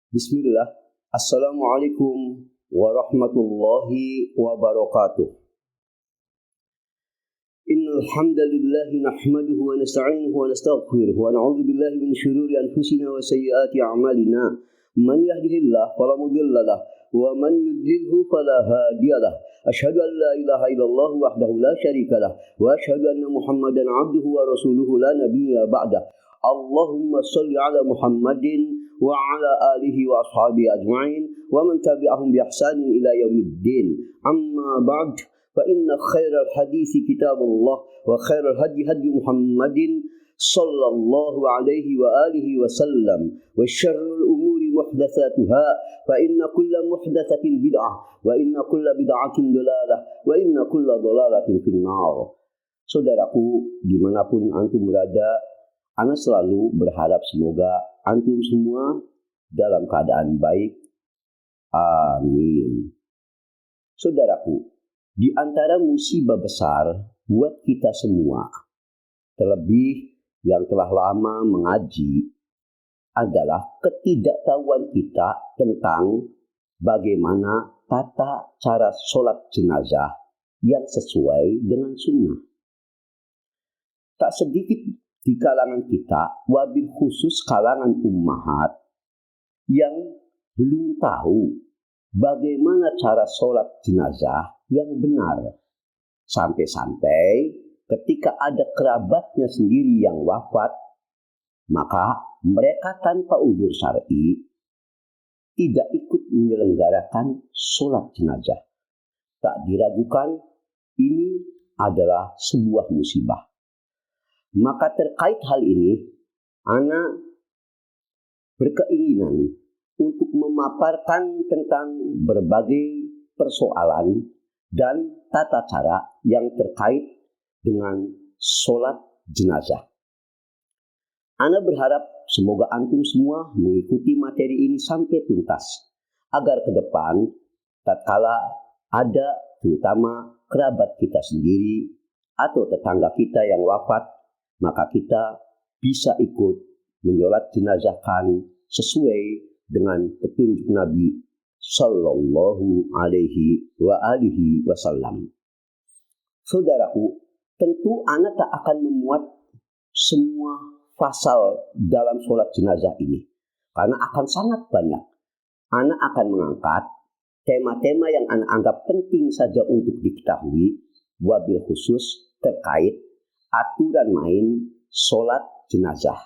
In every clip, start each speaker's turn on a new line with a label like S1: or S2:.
S1: Bismillah. Assalamualaikum warahmatullahi wabarakatuh. Innal hamdalillah nahmaduhu wa nasta'inuhu wa nastaghfiruh wa na'udzu billahi min shururi anfusina wa sayyiati a'malina. Man yahdihillahu fala mudilla lahu wa man yudlilhu fala hadiya lahu. Asyhadu an la ilaha illallah wahdahu la syarika lahu wa asyhadu anna Muhammadan 'abduhu wa rasuluhu la nabiyya ba'dah. Allahumma shalli ala Muhammadin wa ala alihi wa ashabihi ajma'in wa man tabi'ahum bi ihsanin ila yaumiddin. Amma ba'd, fa inna khairal hadithi kitabullah wa khairal hadi hadi Muhammadin sallallahu alaihi wa alihi wa sallam wa syarrul umuri muhdatsatuha fa inna kulla muhdatsatin bid'ah wa inna kulla bid'atin dalalah wa inna kulla dalalatin finnar. Saudaraku, dimanapun antum berada, ana selalu berharap semoga antum semua dalam keadaan baik. Amin. Saudaraku, di antara musibah besar buat kita semua, terlebih yang telah lama mengaji, adalah ketidaktahuan kita tentang bagaimana tata cara sholat jenazah yang sesuai dengan sunnah. Tak sedikit di kalangan kita, wabil khusus kalangan ummahat, yang belum tahu bagaimana cara sholat jenazah yang benar. Sampai-sampai ketika ada kerabatnya sendiri yang wafat, maka mereka tanpa udzur syar'i tidak ikut menyelenggarakan sholat jenazah. Tak diragukan, ini adalah sebuah musibah. Maka terkait hal ini, ana berkeinginan untuk memaparkan tentang berbagai persoalan dan tata cara yang terkait dengan sholat jenazah. Ana berharap semoga antum semua mengikuti materi ini sampai tuntas, agar ke depan tatkala ada terutama kerabat kita sendiri atau tetangga kita yang wafat, maka kita bisa ikut menyolat jenazahkan sesuai dengan petunjuk Nabi sallallahu alaihi wa alihi wasallam. Saudaraku, tentu ana tak akan memuat semua pasal dalam sholat jenazah ini, karena akan sangat banyak. Ana akan mengangkat tema-tema yang ana anggap penting saja untuk diketahui, wabil khusus terkait aturan main sholat jenazah.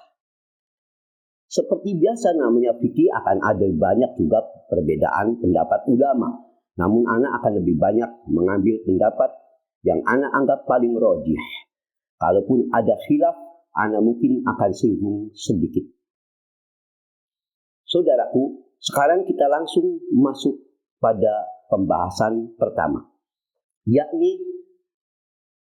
S1: Seperti biasa namanya fikih, akan ada banyak juga perbedaan pendapat ulama. Namun ana akan lebih banyak mengambil pendapat yang ana anggap paling rajih. Kalaupun ada khilaf, ana mungkin akan singgung sedikit. Saudaraku, sekarang kita langsung masuk pada pembahasan pertama, yakni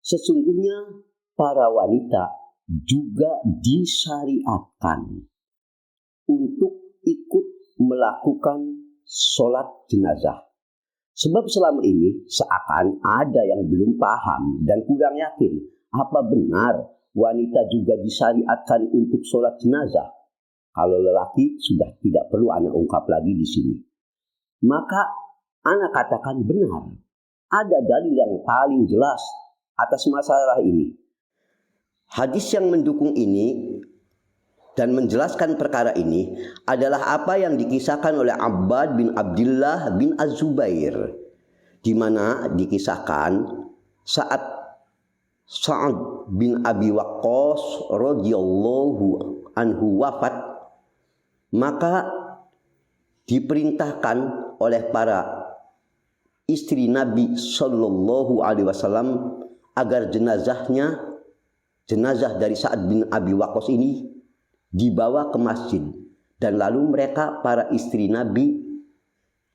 S1: sesungguhnya para wanita juga disyariatkan untuk ikut melakukan sholat jenazah. Sebab selama ini seakan ada yang belum paham dan kurang yakin apa benar wanita juga disyariatkan untuk sholat jenazah. Kalau lelaki sudah tidak perlu ana ungkap lagi di sini. Maka ana katakan benar, ada dalil yang paling jelas atas masalah ini. Hadis yang mendukung ini dan menjelaskan perkara ini adalah apa yang dikisahkan oleh Abbad bin Abdullah bin Az-Zubair, di mana dikisahkan saat Sa'ad bin Abi Waqqas radhiyallahu anhu wafat, maka diperintahkan oleh para istri Nabi sallallahu alaihi wasallam agar jenazah dari Sa'ad bin Abi Waqqas ini dibawa ke masjid, dan lalu mereka para istri Nabi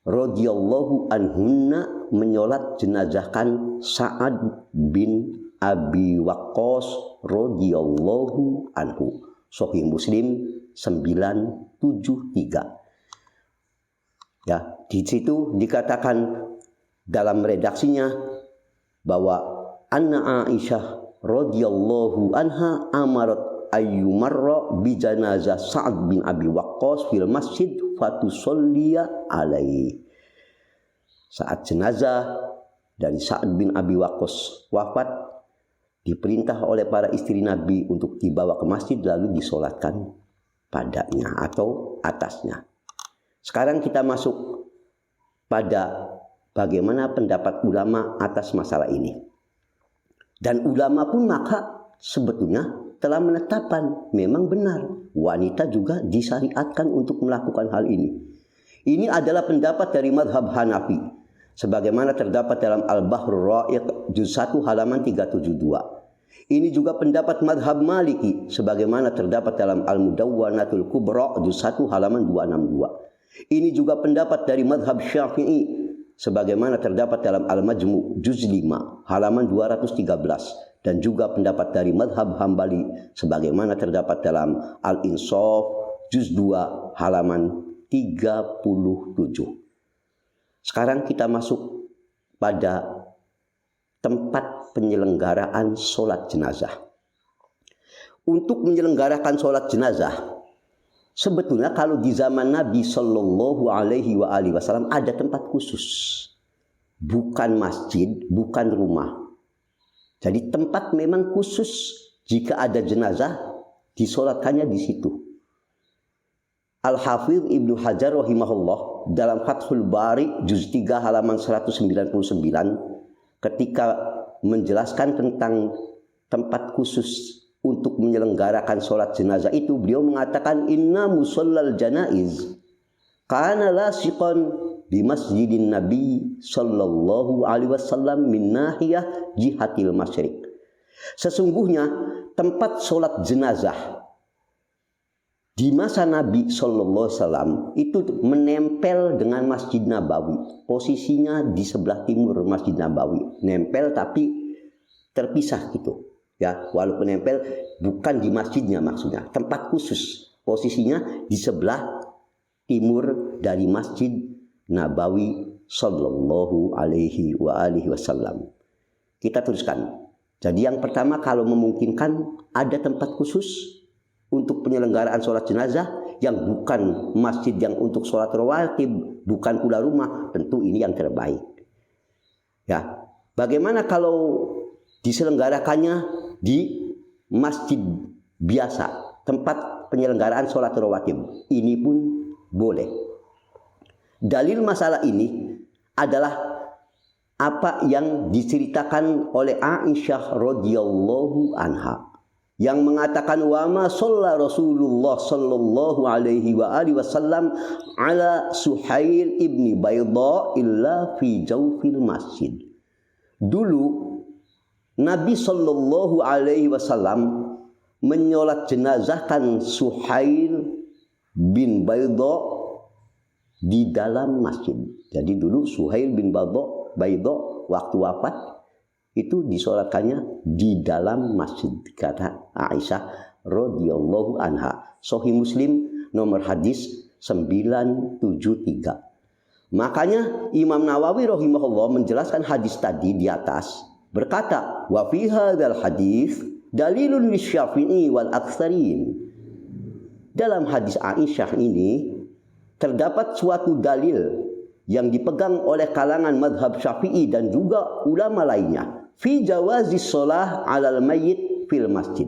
S1: radhiyallahu anhunna menyolat jenazahkan Sa'ad bin Abi Waqqas radhiyallahu anhu. Sahih Muslim 973. Ya, di situ dikatakan dalam redaksinya bahwa Anna Aisyah radhiyallahu anha amarat ayyumarra bi janazah Sa'ad bin Abi Waqqas fil masjid fatusolliya alaihi. Saat jenazah dari Sa'ad bin Abi Waqqas wafat, diperintah oleh para istri Nabi untuk dibawa ke masjid lalu disolatkan padanya atau atasnya. Sekarang kita masuk pada bagaimana pendapat ulama atas masalah ini. Dan ulama pun maka sebetulnya telah menetapkan memang benar wanita juga disyariatkan untuk melakukan hal ini. Ini adalah pendapat dari mazhab Hanafi sebagaimana terdapat dalam Al-Bahrul Ra'iq juz 1 halaman 372. Ini juga pendapat mazhab Maliki sebagaimana terdapat dalam Al-Mudawwanatul Kubra juz 1 halaman 262. Ini juga pendapat dari mazhab Syafi'i sebagaimana terdapat dalam Al-Majmu' juz 5 halaman 213. Dan juga pendapat dari mazhab Hambali sebagaimana terdapat dalam Al-Insaf juz 2 halaman 37. Sekarang kita masuk pada tempat penyelenggaraan sholat jenazah. Untuk menyelenggarakan sholat jenazah, sebetulnya kalau di zaman Nabi Shallallahu Alaihi Wasallam ada tempat khusus, bukan masjid, bukan rumah. Jadi tempat memang khusus jika ada jenazah disolatkannya di situ. Al-Hafidh Ibnu Hajar rahimahullah dalam Fathul Bari juz 3 halaman 199 ketika menjelaskan tentang tempat khusus untuk menyelenggarakan sholat jenazah itu, beliau mengatakan inna musallal janaiz kana lasiqan di masjidin Nabi Sallallahu Alaihi Wasallam min nahiyah jihatil masyriq. Sesungguhnya tempat sholat jenazah di masa Nabi Sallallahu Alaihi Wasallam itu menempel dengan Masjid Nabawi. Posisinya di sebelah timur Masjid Nabawi, nempel tapi terpisah gitu. Ya, walaupun nempel bukan di masjidnya maksudnya, tempat khusus. Posisinya di sebelah timur dari Masjid Nabawi Sallallahu Alaihi Wasallam. Kita teruskan. Jadi yang pertama, kalau memungkinkan ada tempat khusus untuk penyelenggaraan sholat jenazah yang bukan masjid yang untuk sholat rawatib, bukan pula rumah, tentu ini yang terbaik. Ya, bagaimana kalau diselenggarakannya di masjid biasa, tempat penyelenggaraan sholat rawatib? Ini pun boleh. Dalil masalah ini adalah apa yang diceritakan oleh Aisyah radhiyallahu anha yang mengatakan wa ma shalla Rasulullah sallallahu alaihi wasallam ala Suhail ibni Baydha illa fi jawfil masjid. Dulu Nabi sallallahu alaihi wasallam menyolat jenazahkan Suhail bin Baydha di dalam masjid. Jadi dulu Suhail bin Baydha waktu wafat itu disolatkannya di dalam masjid, kata Aisyah radhiyallahu anha. Sahih Muslim nomor hadis 973. Makanya Imam Nawawi rahimahullah menjelaskan hadis tadi di atas berkata, wa fi hadzal hadis dalilun lisyafi'i wal aktsarin. Dalam hadis Aisyah ini terdapat suatu dalil yang dipegang oleh kalangan madhab Syafi'i dan juga ulama lainnya fi jawazi sholah alal mayyit fil masjid,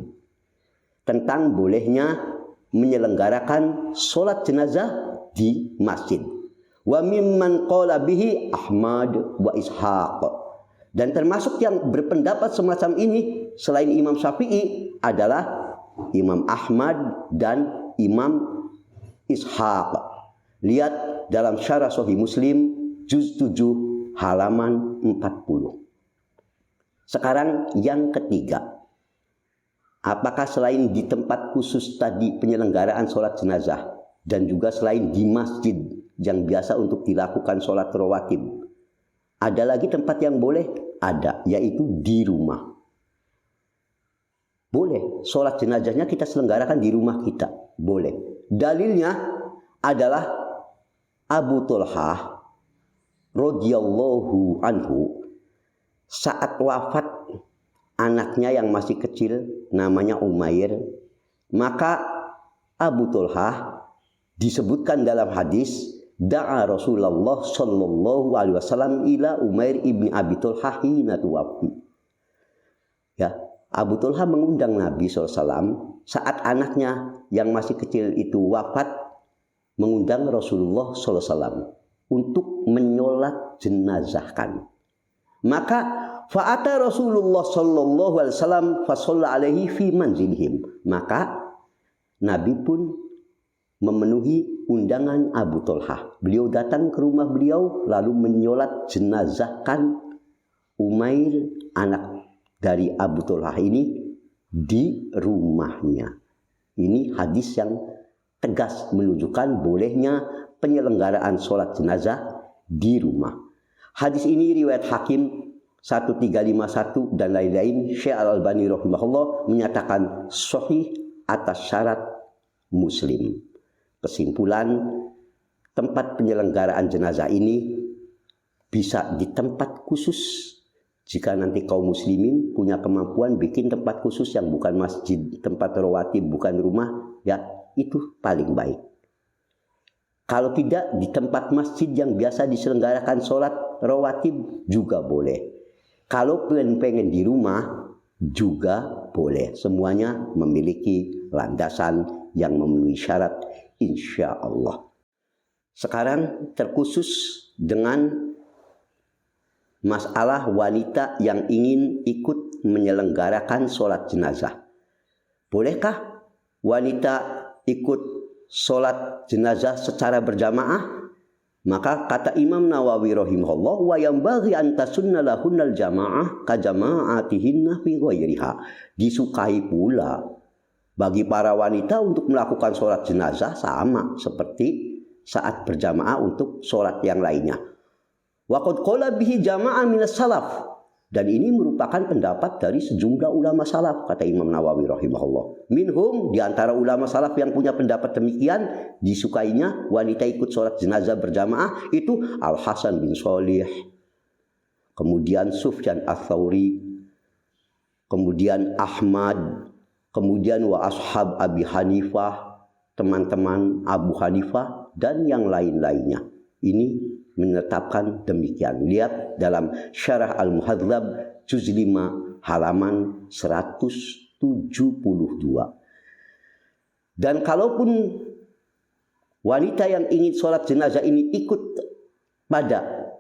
S1: tentang bolehnya menyelenggarakan sholat jenazah di masjid. Wa mimman qala bihi Ahmad wa Ishaq, dan termasuk yang berpendapat semacam ini selain Imam Syafi'i adalah Imam Ahmad dan Imam Ishaq. Lihat dalam Syarah Sahih Muslim juz 7 halaman 40. Sekarang yang ketiga, apakah selain di tempat khusus tadi penyelenggaraan sholat jenazah dan juga selain di masjid yang biasa untuk dilakukan sholat rawatib, ada lagi tempat yang boleh? Ada, yaitu di rumah. Boleh, sholat jenazahnya kita selenggarakan di rumah kita, boleh. Dalilnya adalah Abu Thulhah radhiyallahu anhu saat wafat anaknya yang masih kecil namanya Umair, Maka Abu Talhah disebutkan dalam hadis, da'a Rasulullah sallallahu alaihi wasallam ila Umair ibni Abi Talhah hina tuwaffi. Ya, Abu Talhah mengundang Nabi SAW saat anaknya yang masih kecil itu wafat, mengundang Rasulullah SAW untuk menyolat jenazahkan. Maka fa'ata Rasulullah sallallahu alaihi wasallam fa shalla alaihi fi manzilihim. Maka Nabi pun memenuhi undangan Abu Talhah. Beliau datang ke rumah beliau lalu menyolat jenazahkan Umair, anak dari Abu Talhah ini, di rumahnya. Ini hadis yang tegas menunjukkan bolehnya penyelenggaraan sholat jenazah di rumah. Hadis ini riwayat Hakim 1351 dan lain-lain. Syekh Al-Albani rahimahullah menyatakan sahih atas syarat Muslim. Kesimpulan, tempat penyelenggaraan jenazah ini bisa di tempat khusus. Jika nanti kaum muslimin punya kemampuan bikin tempat khusus yang bukan masjid, tempat rawatib, bukan rumah, ya itu paling baik. Kalau tidak, di tempat masjid yang biasa diselenggarakan sholat rawatib juga boleh. Kalau pengen di rumah juga boleh. Semuanya memiliki landasan yang memenuhi syarat insya Allah. Sekarang terkhusus dengan masalah wanita yang ingin ikut menyelenggarakan sholat jenazah. Bolehkah wanita ikut sholat jenazah secara berjamaah? Maka kata Imam Nawawi rahimahullah, wa yanbaghi an tasunna lahunnal jamaah ka jama'atihinna fi ghairiha. Disukai pula bagi para wanita untuk melakukan sholat jenazah sama seperti saat berjamaah untuk sholat yang lainnya. Wa qad qala bihi jama'ah minas salaf. Dan ini merupakan pendapat dari sejumlah ulama salaf, kata Imam Nawawi rahimahullah. Minhum, di antara ulama salaf yang punya pendapat demikian, disukainya wanita ikut sholat jenazah berjamaah itu Al-Hasan bin Shalih, kemudian Sufyan Ats-Tsauri, kemudian Ahmad, kemudian wa ashab Abi Hanifah, teman-teman Abu Hanifah, dan yang lain-lainnya. Ini menetapkan demikian. Lihat dalam Syarah Al-Muhadzab juz 5 halaman 172. Dan kalaupun wanita yang ingin sholat jenazah ini ikut pada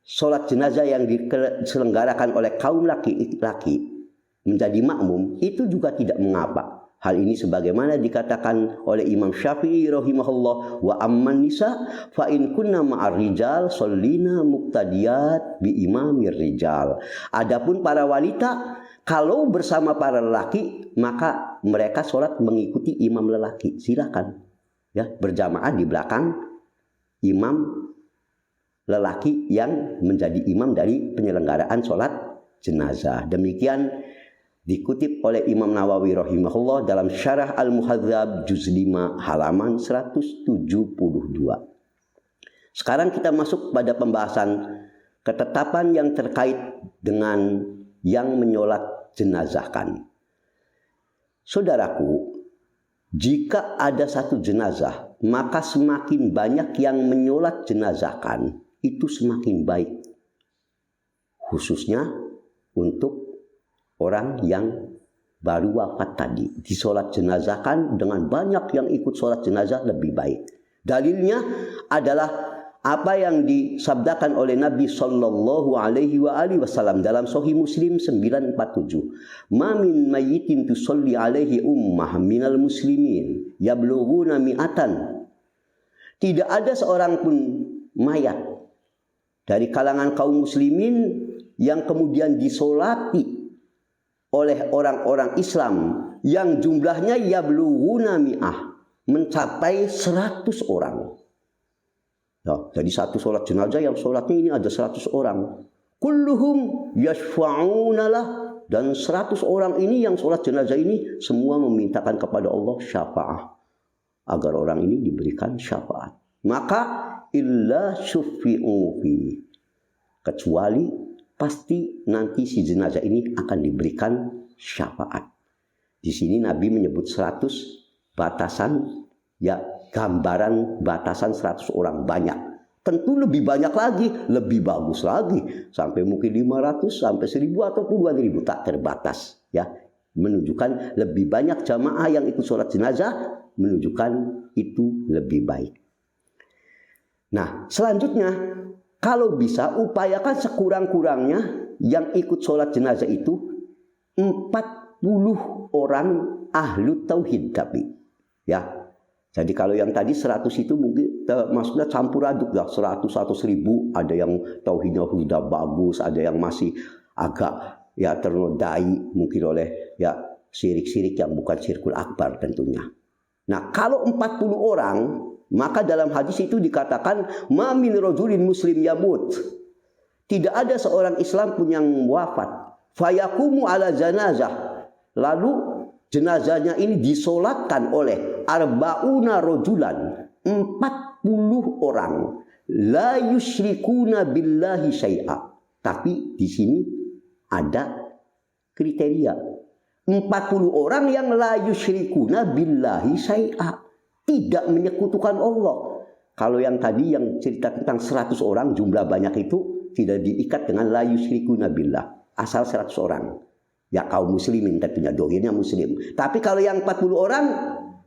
S1: sholat jenazah yang diselenggarakan oleh kaum laki-laki menjadi makmum, itu juga tidak mengapa. Hal ini sebagaimana dikatakan oleh Imam Syafi'i rahimahullah, wa amman nisa fa in kunna ma'ar rijal shallina muqtadiyat bi imamir rijal. Adapun para wanita, kalau bersama para lelaki maka mereka sholat mengikuti imam lelaki. Silakan ya, berjamaah di belakang imam lelaki yang menjadi imam dari penyelenggaraan sholat jenazah. Demikian dikutip oleh Imam Nawawi rahimahullah dalam Syarah Al-Muhadzab juz 5 halaman 172. Sekarang kita masuk pada pembahasan ketetapan yang terkait dengan yang menyolat jenazahkan. Saudaraku, jika ada satu jenazah, maka semakin banyak yang menyolat jenazahkan, itu semakin baik. Khususnya untuk orang yang baru wafat tadi, disolat jenazahkan, dengan banyak yang ikut solat jenazah lebih baik. Dalilnya adalah apa yang disabdakan oleh Nabi sallallahu alaihi wasallam dalam Sahih Muslim 947. Ma min mayyitin tusalli alaihi ummah minal muslimin yablughuna mi'atan. Tidak ada seorang pun mayat dari kalangan kaum muslimin yang kemudian disolati oleh orang-orang Islam yang jumlahnya yablughuna mi'ah, mencapai 100 orang. Nah, jadi satu sholat jenazah yang sholatnya ini ada 100 orang. Kulluhum yashfa'una lah, dan 100 orang ini yang sholat jenazah ini semua memintakan kepada Allah syafaat agar orang ini diberikan syafaat. Maka illa syuffi'u fi, kecuali pasti nanti si jenazah ini akan diberikan syafaat. Di sini Nabi menyebut 100 batasan, ya gambaran batasan 100 orang banyak. Tentu lebih banyak lagi, lebih bagus lagi. Sampai mungkin 500, sampai 1000 atau puluhan ribu, tak terbatas. Ya, menunjukkan lebih banyak jamaah yang ikut sholat jenazah, menunjukkan itu lebih baik. Nah, selanjutnya, kalau bisa upayakan sekurang-kurangnya yang ikut sholat jenazah itu 40 orang ahlu tauhid tapi. Ya. Jadi kalau yang tadi 100 itu mungkin maksudnya campur aduk ya, 100 atau 1000, ada yang tauhidnya sudah bagus, ada yang masih agak ya ternodai mungkin oleh ya syirik-syirik yang bukan syirkul akbar tentunya. Nah, kalau 40 orang, maka dalam hadis itu dikatakan ma min rajulin muslim yamut. Tidak ada seorang Islam pun yang wafat. Fayakumu ala janazah. Lalu jenazahnya ini disolatkan oleh arba'una rojulan, 40 orang, la yusyrikuna billahi syai'a. Tapi di sini ada kriteria, 40 orang yang la yusyrikuna billahi syai'a, tidak menyekutukan Allah. Kalau yang tadi yang cerita tentang 100 orang, jumlah banyak itu tidak diikat dengan la yusyrikuna billah, asal 100 orang. Ya kaum muslimin tentunya, dohirnya muslim. Tapi kalau yang 40 orang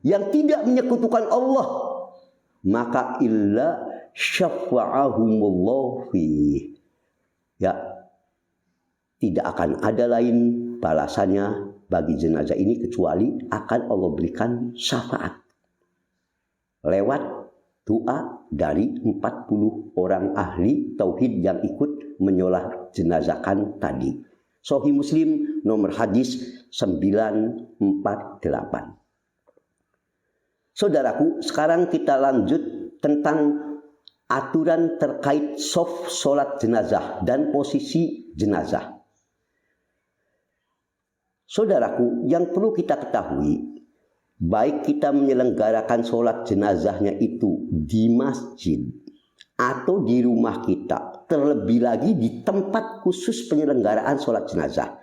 S1: yang tidak menyekutukan Allah, maka illa syafa'ahumullah fih. Ya, tidak akan ada lain balasannya bagi jenazah ini kecuali akan Allah berikan syafaat lewat doa dari 40 orang ahli tauhid yang ikut menyolat jenazahkan tadi. Sahih Muslim nomor hadis 948. Saudaraku, sekarang kita lanjut tentang aturan terkait shaf sholat jenazah dan posisi jenazah. Saudaraku, yang perlu kita ketahui, baik kita menyelenggarakan sholat jenazahnya itu di masjid atau di rumah kita, terlebih lagi di tempat khusus penyelenggaraan sholat jenazah.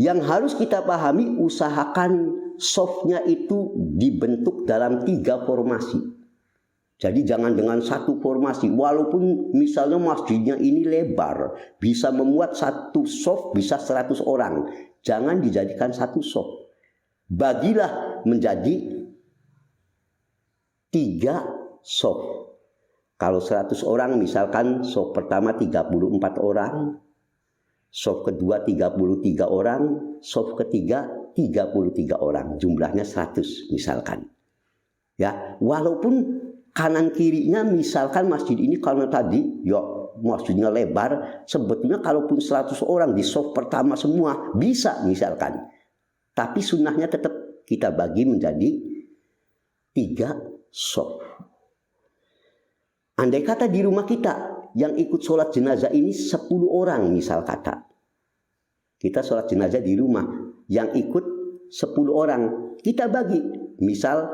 S1: Yang harus kita pahami, usahakan shafnya itu dibentuk dalam 3 formasi. Jadi jangan dengan satu formasi, walaupun misalnya masjidnya ini lebar, bisa memuat satu shaf bisa 100 orang. Jangan dijadikan satu shaf. Bagilah menjadi 3 shaf. Kalau 100 orang misalkan shaf pertama 34 orang, shaf kedua 33 orang, shaf ketiga 33 orang, jumlahnya 100 misalkan. Ya, walaupun kanan kirinya misalkan masjid ini karena tadi ya masjidnya lebar, sebetulnya kalaupun 100 orang di shaf pertama semua bisa misalkan. Tapi sunnahnya tetap kita bagi menjadi 3 shaf. Andai kata di rumah kita yang ikut sholat jenazah ini 10 orang misal kata. Kita sholat jenazah di rumah, yang ikut 10 orang. Kita bagi, misal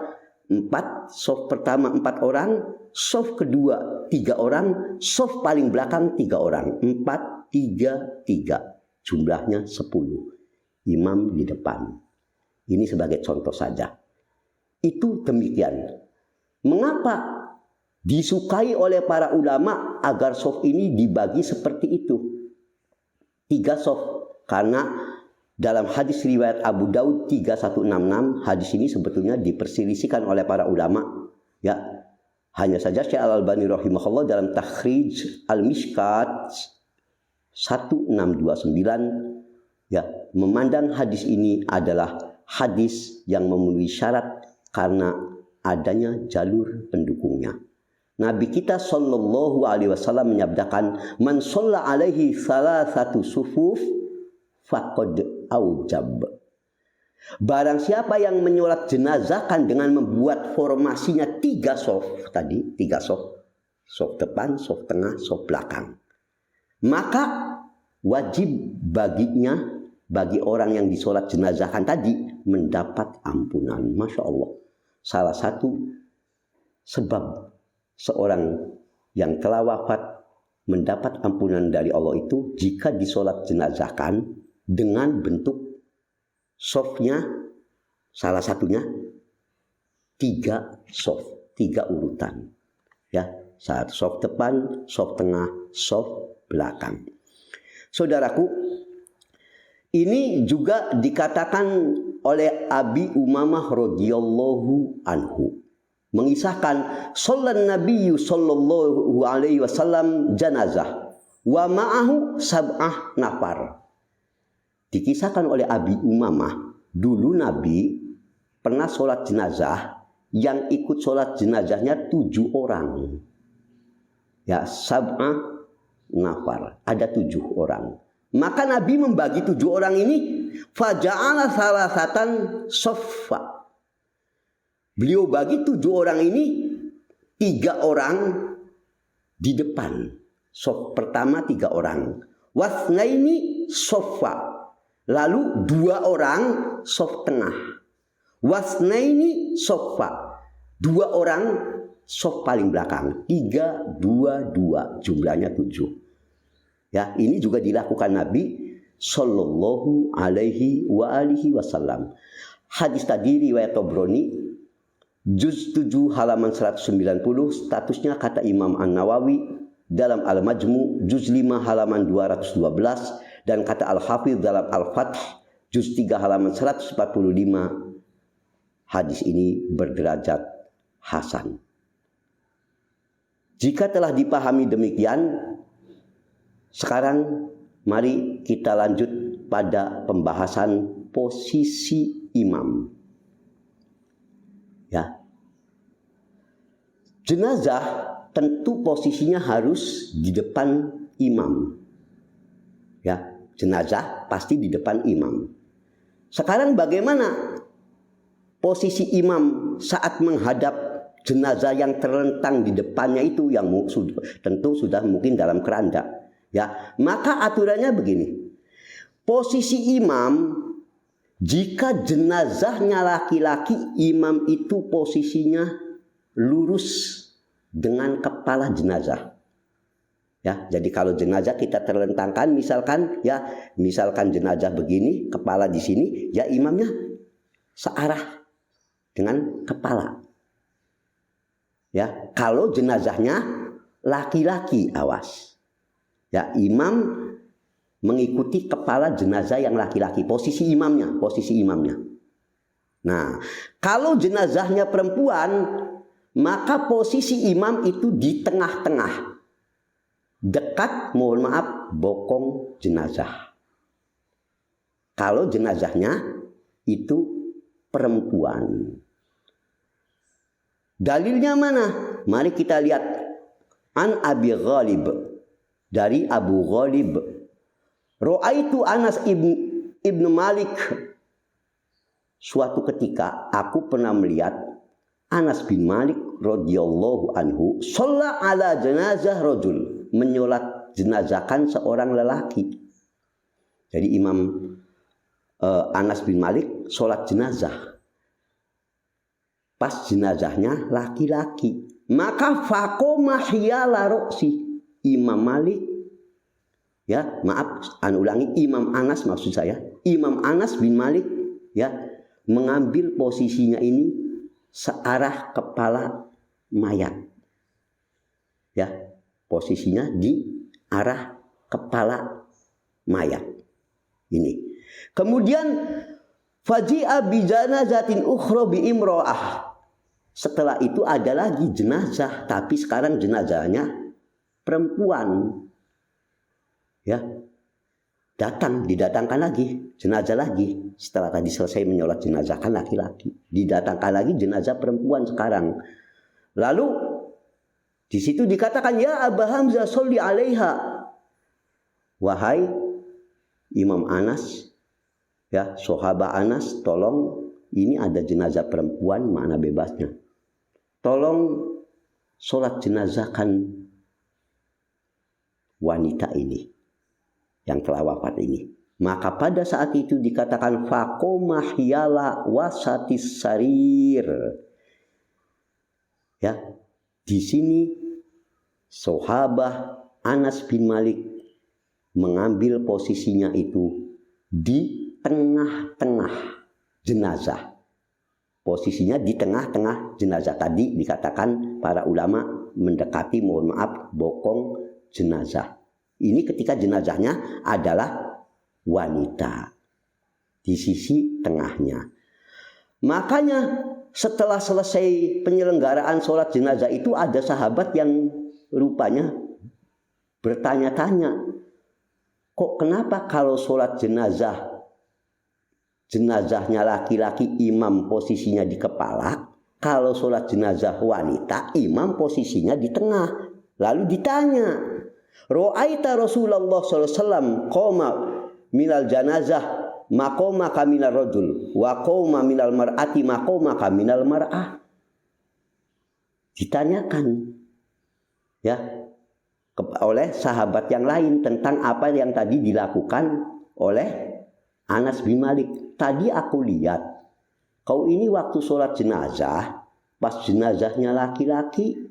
S1: 4, shaf pertama 4 orang, shaf kedua 3 orang, shaf paling belakang 3 orang. 4, 3, 3. Jumlahnya 10. Imam di depan. Ini sebagai contoh saja. Itu demikian. Mengapa disukai oleh para ulama agar shaf ini dibagi seperti itu? 3 shaf. Karena dalam hadis riwayat Abu Daud 3166, hadis ini sebetulnya diperselisihkan oleh para ulama. Ya, hanya saja Syekh Al-Albani rahimahullah dalam Takhrij Al-Mishkat 1629 ya memandang hadis ini adalah hadis yang memenuhi syarat karena adanya jalur pendukungnya. Nabi kita sallallahu alaihi wasallam menyabdakan, "Man shalla alaihi salasatu sufuf faqad aujab." Barang siapa yang menyolat jenazahkan dengan membuat formasinya 3 shaf tadi, 3 shaf, shaf depan, shaf tengah, shaf belakang, maka wajib baginya, bagi orang yang disolat jenazahkan tadi, mendapat ampunan. Masya Allah. Salah satu sebab seorang yang telah wafat mendapat ampunan dari Allah itu jika disolat jenazahkan dengan bentuk Softnya salah satunya 3 soft, 3 urutan. Ya, soft depan, soft tengah, soft belakang. Saudaraku, ini juga dikatakan oleh Abi Umamah radhiyallahu anhu, mengisahkan sallan nabiyyu sallallahu alaihi wasallam janazah wa ma'ahu sab'ah nafar. Dikisahkan oleh Abi Umamah, dulu Nabi pernah sholat jenazah, yang ikut sholat jenazahnya 7 orang. Ya, sab'ah nafar, ada 7 orang. Maka Nabi membagi 7 orang ini, faja'ala salasatan soffa. Beliau bagi 7 orang ini, 3 orang di depan. Sof pertama 3 orang. Wasnaini soffa. Lalu 2 orang sof tengah. Wasnaini soffa. 2 orang sof paling belakang. 3, 2, 2. Jumlahnya 7. Ya, ini juga dilakukan Nabi sallallahu alaihi wa alihi wasallam. Hadis tadi riwayat Tabrani juz 7 halaman 190, statusnya kata Imam An-Nawawi dalam Al-Majmu juz 5 halaman 212, dan kata Al-Hafidz dalam Al-Fath juz 3 halaman 145. Hadis ini berderajat hasan. Jika telah dipahami demikian, sekarang mari kita lanjut pada pembahasan posisi imam. Ya. Jenazah tentu posisinya harus di depan imam. Ya, jenazah pasti di depan imam. Sekarang bagaimana posisi imam saat menghadap jenazah yang terlentang di depannya itu, yang tentu sudah mungkin dalam keranda. Ya, maka aturannya begini. Posisi imam, jika jenazahnya laki-laki, imam itu posisinya lurus dengan kepala jenazah. Ya, jadi kalau jenazah kita terlentangkan, misalkan jenazah begini, kepala di sini, ya imamnya searah dengan kepala. Ya, kalau jenazahnya laki-laki, awas. Ya, imam mengikuti kepala jenazah yang laki-laki, posisi imamnya. Nah, kalau jenazahnya perempuan, maka posisi imam itu di tengah-tengah, dekat, mohon maaf, bokong jenazah. Kalau jenazahnya itu perempuan. Dalilnya mana? Mari kita lihat. An Abi Ghalib, dari Abu Ghalib, Ra'aitu Anas ibnu Malik. Suatu ketika aku pernah melihat Anas bin Malik radhiyallahu anhu shalla ala jenazah rajul, menyolat jenazahkan seorang lelaki. Jadi Imam Anas bin Malik sholat jenazah. Pas jenazahnya laki-laki. Maka faqoma hiyala roksi. Imam Malik, ya maaf, ulangi, Imam Anas maksud saya, Imam Anas bin Malik, ya, mengambil posisinya ini searah kepala mayat, ya, posisinya di arah kepala mayat ini. Kemudian faji'a bi janazatin ukhra bi imra'ah. Setelah itu ada lagi jenazah, tapi sekarang jenazahnya perempuan, ya, didatangkan lagi jenazah lagi. Setelah tadi selesai menyolat jenazah kan laki-laki, didatangkan lagi jenazah perempuan sekarang. Lalu di situ dikatakan, ya Aba Hamzah sholli alaiha, wahai Imam Anas, ya sahabat Anas, tolong, ini ada jenazah perempuan, mana bebasnya, tolong sholat jenazahkan wanita ini yang telah wafat ini. Maka pada saat itu dikatakan faqoma hiyala wasatis sarir. Ya, di sini sahabat Anas bin Malik mengambil posisinya itu di tengah-tengah jenazah. Posisinya di tengah-tengah jenazah. Tadi dikatakan para ulama mendekati, mohon maaf, bokong jenazah. Ini ketika jenazahnya adalah wanita di sisi tengahnya. Makanya setelah selesai penyelenggaraan sholat jenazah itu ada sahabat yang rupanya bertanya-tanya, kok kenapa kalau sholat jenazahnya laki-laki imam posisinya di kepala, kalau sholat jenazah wanita imam posisinya di tengah. Lalu ditanya, Ra'aita Rasulullah sallallahu alaihi wasallam qoma minal janazah maqama kaminal rajul wa qoma minal mar'ati maqama kaminal mar'ah. Ditanyakan ya oleh sahabat yang lain tentang apa yang tadi dilakukan oleh Anas bin Malik. Tadi aku lihat kau ini waktu sholat jenazah, pas jenazahnya laki-laki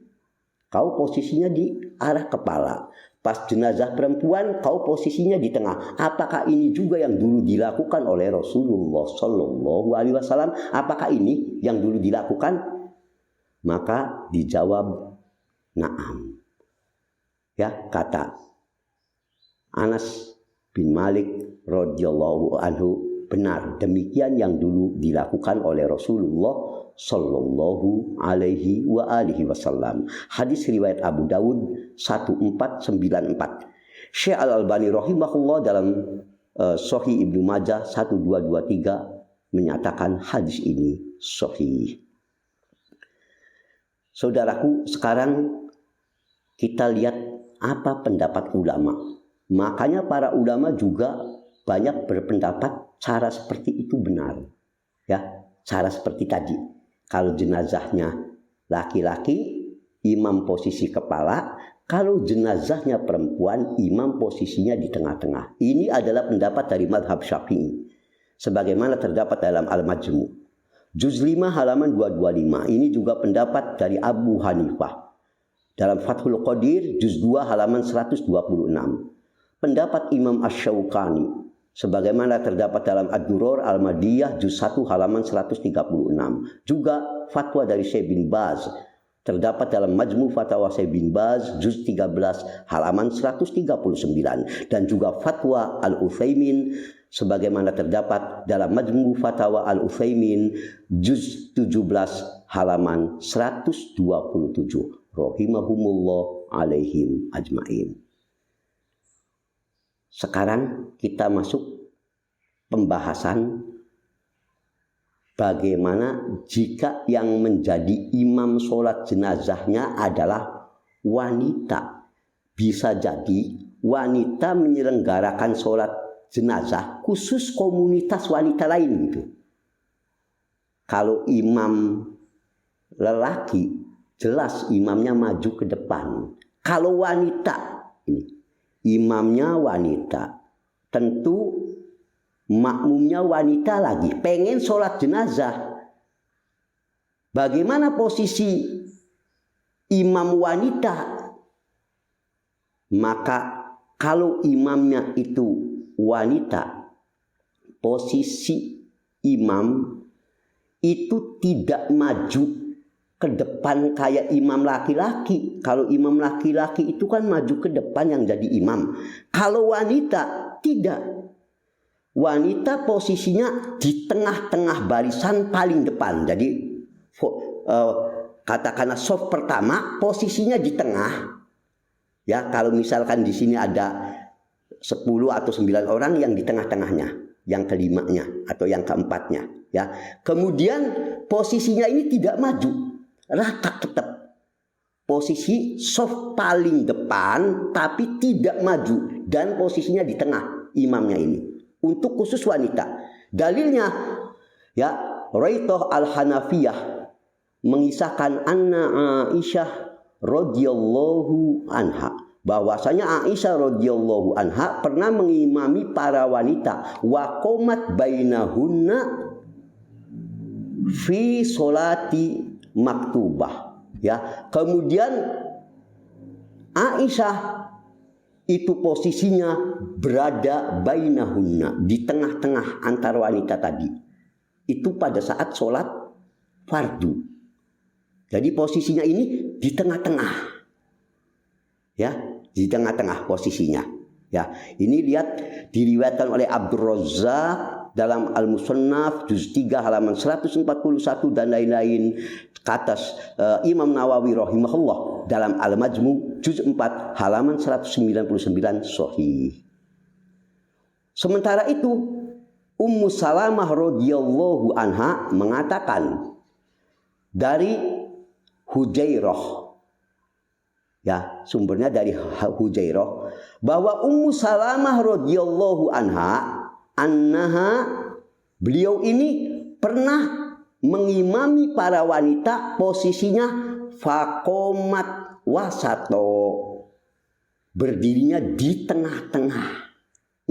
S1: kau posisinya di arah kepala, pas jenazah perempuan kau posisinya di tengah. Apakah ini juga yang dulu dilakukan oleh Rasulullah Sallallahu Alaihi Wasallam? Apakah ini yang dulu dilakukan? Maka dijawab na'am. Ya, kata Anas bin Malik radhiyallahu anhu, benar, demikian yang dulu dilakukan oleh Rasulullah Sallallahu Alaihi Wasallam. Hadis riwayat Abu Dawud 1494. Syekh Al-Albani rahimahullah dalam Sahih Ibnu Majah 1223 menyatakan hadis ini sahih. Saudaraku, sekarang kita lihat apa pendapat ulama. Makanya para ulama juga banyak berpendapat cara seperti itu benar. Ya, cara seperti tadi. Kalau jenazahnya laki-laki, imam posisi kepala. Kalau jenazahnya perempuan, imam posisinya di tengah-tengah. Ini adalah pendapat dari mazhab Syafi'i. Sebagaimana terdapat dalam Al-Majmu' juz 5 halaman 225. Ini juga pendapat dari Abu Hanifah. Dalam Fathul Qadir juz 2 halaman 126. Pendapat Imam Asy-Syaukani sebagaimana terdapat dalam Ad-Duror Al-Madiyah juz 1 halaman 136. Juga fatwa dari Syekh bin Baz terdapat dalam Majmu' Fatawa Syekh bin Baz juz 13 halaman 139, dan juga fatwa Al-Utsaimin sebagaimana terdapat dalam Majmu' Fatawa Al-Utsaimin juz 17 halaman 127. Rahimahumullah alaihim ajmain. Sekarang kita masuk pembahasan bagaimana jika yang menjadi imam sholat jenazahnya adalah wanita. Bisa jadi wanita menyelenggarakan sholat jenazah khusus komunitas wanita lain gitu. Kalau imam lelaki, jelas imamnya maju ke depan. Kalau wanita, ini imamnya wanita, tentu makmumnya wanita lagi, pengen sholat jenazah. Bagaimana posisi imam wanita? Maka kalau imamnya itu wanita, posisi imam itu tidak maju ke depan kayak imam laki-laki. Kalau imam laki-laki itu kan maju ke depan yang jadi imam. Kalau wanita tidak. Wanita posisinya di tengah-tengah barisan paling depan. Jadi katakanlah shaf pertama posisinya di tengah. Ya, kalau misalkan di sini ada 10 atau 9 orang yang di tengah-tengahnya, yang kelimanya atau yang keempatnya, ya. Kemudian posisinya ini tidak maju. Rata tetap posisi shaf paling depan tapi tidak maju, dan posisinya di tengah imamnya ini untuk khusus wanita. Dalilnya ya, Raithah Al-Hanafiyah mengisahkan anna Aisyah radhiyallahu anha, bahwasanya Aisyah radhiyallahu anha pernah mengimami para wanita wa qomat bainahunna fi sholati maktubah, ya. Kemudian Aisyah itu posisinya berada bainahunna, di tengah-tengah antar wanita tadi. Itu pada saat sholat fardu. Jadi posisinya ini di tengah-tengah. Ya, di tengah-tengah posisinya. Ya, ini lihat diriwayatkan oleh Abdul Razzaq dalam Al-Musannaf juz 3 halaman 141 dan lain-lain. Kata Imam Nawawi rahimahullah dalam Al-Majmu juz 4 halaman 199 sahih. Sementara itu Ummu Salamah radhiyallahu anha mengatakan dari Hujairah, ya sumbernya dari Hujairah, bahwa Ummu Salamah radhiyallahu anha beliau ini pernah mengimami para wanita, posisinya faqomat wasato, berdirinya di tengah-tengah,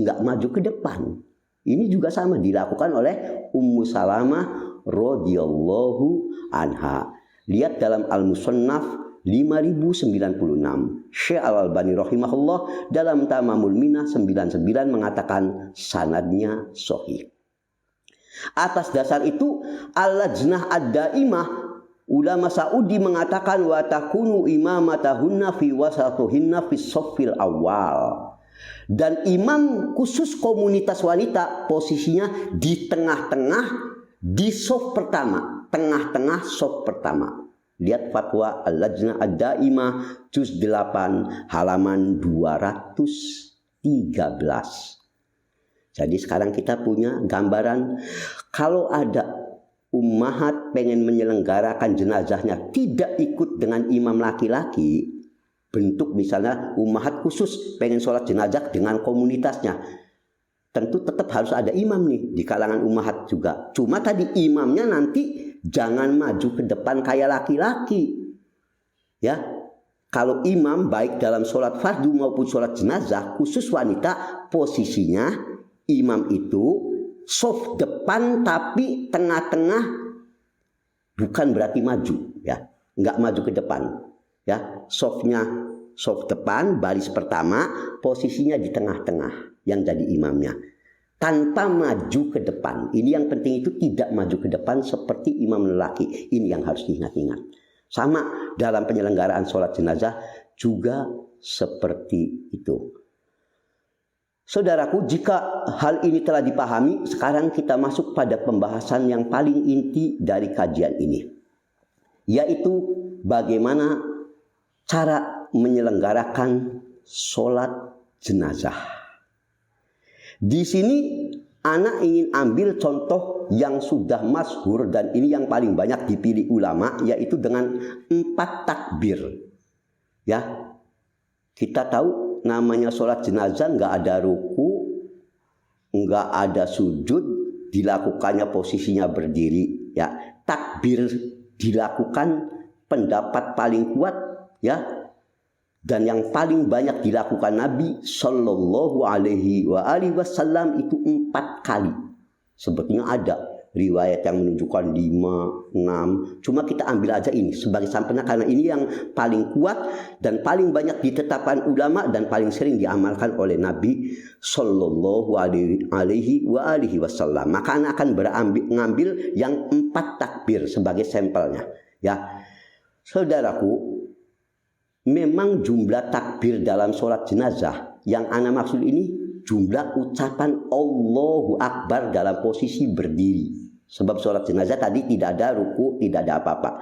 S1: enggak maju ke depan. Ini juga sama dilakukan oleh Ummu Salamah radhiyallahu anha. Lihat dalam Al-Musannaf 5096. Syekh Al-Albani rahimahullah dalam Tamamul Minah 99 mengatakan sanadnya sahih. Atas dasar itu Al-Lajnah Ad-Daimah ulama Saudi mengatakan wa takunu imamatahunna fi wasatuhinna fi shaffil awal. Dan imam khusus komunitas wanita posisinya di tengah-tengah di shaf pertama, tengah-tengah shaf pertama. Lihat fatwa Al-Lajnah Ad-Daimah juz 8 halaman 213. Jadi sekarang kita punya gambaran kalau ada ummahat pengen menyelenggarakan jenazahnya tidak ikut dengan imam laki-laki, bentuk misalnya ummahat khusus pengen sholat jenazah dengan komunitasnya, tentu tetap harus ada imam nih di kalangan ummahat juga. Cuma tadi imamnya nanti jangan maju ke depan kayak laki-laki. Ya, kalau imam baik dalam sholat fardu maupun sholat jenazah khusus wanita, posisinya imam itu shaf depan tapi tengah-tengah, bukan berarti maju ya, nggak maju ke depan ya. Shafnya shaf depan baris pertama, posisinya di tengah-tengah yang jadi imamnya tanpa maju ke depan. Ini yang penting, itu tidak maju ke depan seperti imam lelaki. Ini yang harus diingat-ingat. Sama dalam penyelenggaraan sholat jenazah juga seperti itu. Saudaraku, jika hal ini telah dipahami, sekarang kita masuk pada pembahasan yang paling inti dari kajian ini, yaitu bagaimana cara menyelenggarakan sholat jenazah. Di sini anak ingin ambil contoh yang sudah masyhur dan ini yang paling banyak dipilih ulama, yaitu dengan 4 takbir. Ya, kita tahu namanya sholat jenazah nggak ada ruku, nggak ada sujud, dilakukannya posisinya berdiri. Ya, takbir dilakukan pendapat paling kuat ya, dan yang paling banyak dilakukan Nabi Shallallahu Alaihi Wasallam itu 4 kali. Sebetulnya ada riwayat yang menunjukkan 5, 6. Cuma kita ambil aja ini sebagai sampelnya karena ini yang paling kuat dan paling banyak ditetapkan ulama dan paling sering diamalkan oleh Nabi Shallallahu Alaihi Wasallam. Maka anak akan mengambil yang 4 takbir sebagai sampelnya. Ya, saudaraku, memang jumlah takbir dalam sholat jenazah yang anak maksud ini jumlah ucapan Allahu Akbar dalam posisi berdiri. Sebab sholat jenazah tadi tidak ada ruku, tidak ada apa-apa.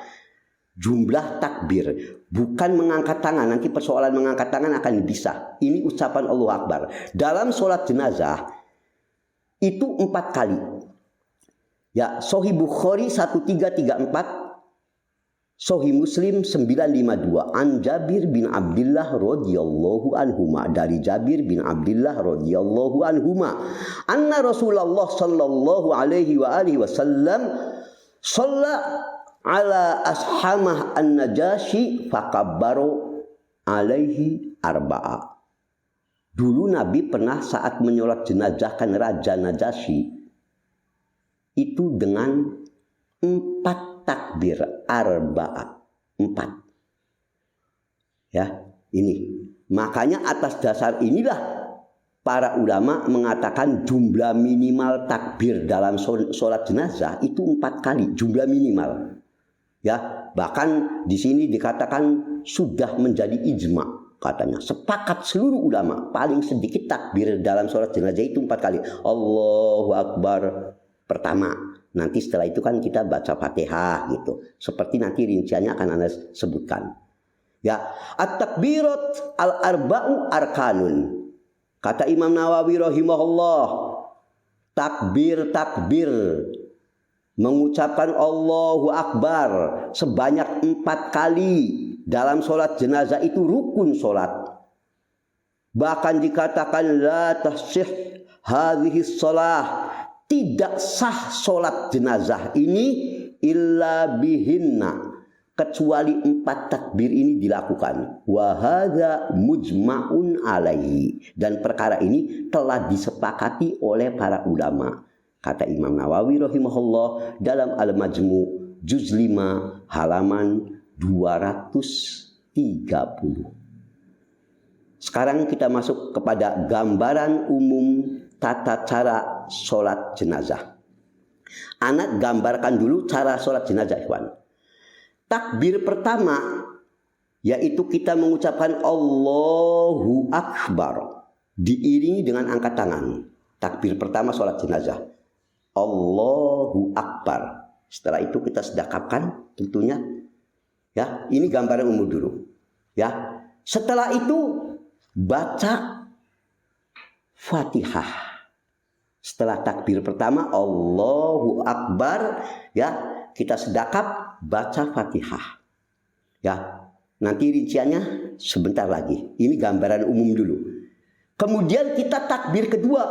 S1: Jumlah takbir, bukan mengangkat tangan. Nanti persoalan mengangkat tangan akan bisa. Ini ucapan Allahu Akbar. Dalam sholat jenazah itu 4 kali. Ya, Sahih Bukhari 1334, Sahih Muslim 952, an Jabir bin Abdullah radhiyallahu anhuma, dari Jabir bin Abdullah radhiyallahu anhuma, anna Rasulullah sallallahu alaihi wasallam shalla ala ashamah an-Najashi fakabbaru alaihi arba'a. Dulu Nabi pernah saat menyolat jenazahkan Raja Najasyi itu dengan 4 takbir, arba'a, 4. Ya, ini Makanya atas dasar inilah para ulama mengatakan jumlah minimal takbir dalam sholat jenazah itu 4 kali, jumlah minimal. Ya, bahkan di sini dikatakan sudah menjadi ijma, katanya sepakat seluruh ulama paling sedikit takbir dalam sholat jenazah itu 4 kali. Allahu Akbar pertama, nanti setelah itu kan kita baca Fatihah gitu, seperti nanti rinciannya akan Anda sebutkan. Ya, at-takbirat al-arba'u arkanun. Kata Imam Nawawi rahimahullah, takbir mengucapkan Allahu Akbar sebanyak 4 kali dalam sholat jenazah itu rukun sholat. Bahkan dikatakan la tasih hadhihi sholah, tidak sah sholat jenazah ini illa bihinna, kecuali 4 takbir ini dilakukan. Wa hadza mujma'un alaihi, dan perkara ini telah disepakati oleh para ulama. Kata Imam Nawawi rahimahullah dalam Al-Majmu' juz 5 halaman 230. Sekarang kita masuk kepada gambaran umum tata cara sholat jenazah. Anak gambarkan dulu cara sholat jenazah, ikhwan. Takbir pertama yaitu kita mengucapkan Allahu Akbar diiringi dengan angkat tangan. Takbir pertama sholat jenazah, Allahu Akbar. Setelah itu kita sedekapkan tentunya. Ya, ini gambaran umum dulu. Ya. Setelah itu baca Fatihah. Setelah takbir pertama Allahu Akbar, ya, kita sedekap, baca Fatihah. Ya. Nanti rinciannya sebentar lagi. Ini gambaran umum dulu. Kemudian kita takbir kedua,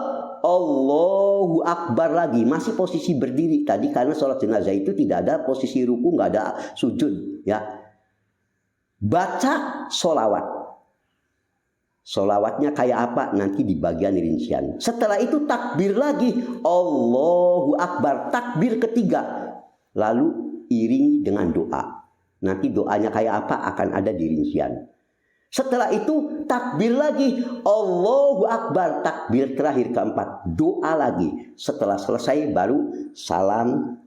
S1: Allahu Akbar lagi, masih posisi berdiri tadi karena sholat jenazah itu tidak ada posisi ruku, nggak ada sujud, ya. Baca sholawat. Sholawatnya kayak apa? Nanti di bagian rincian. Setelah itu takbir lagi, Allahu Akbar, takbir ketiga. Lalu iringi dengan doa. Nanti doanya kayak apa akan ada di rincian. Setelah itu takbir lagi, Allahu Akbar, takbir terakhir keempat, doa lagi. Setelah selesai baru salam.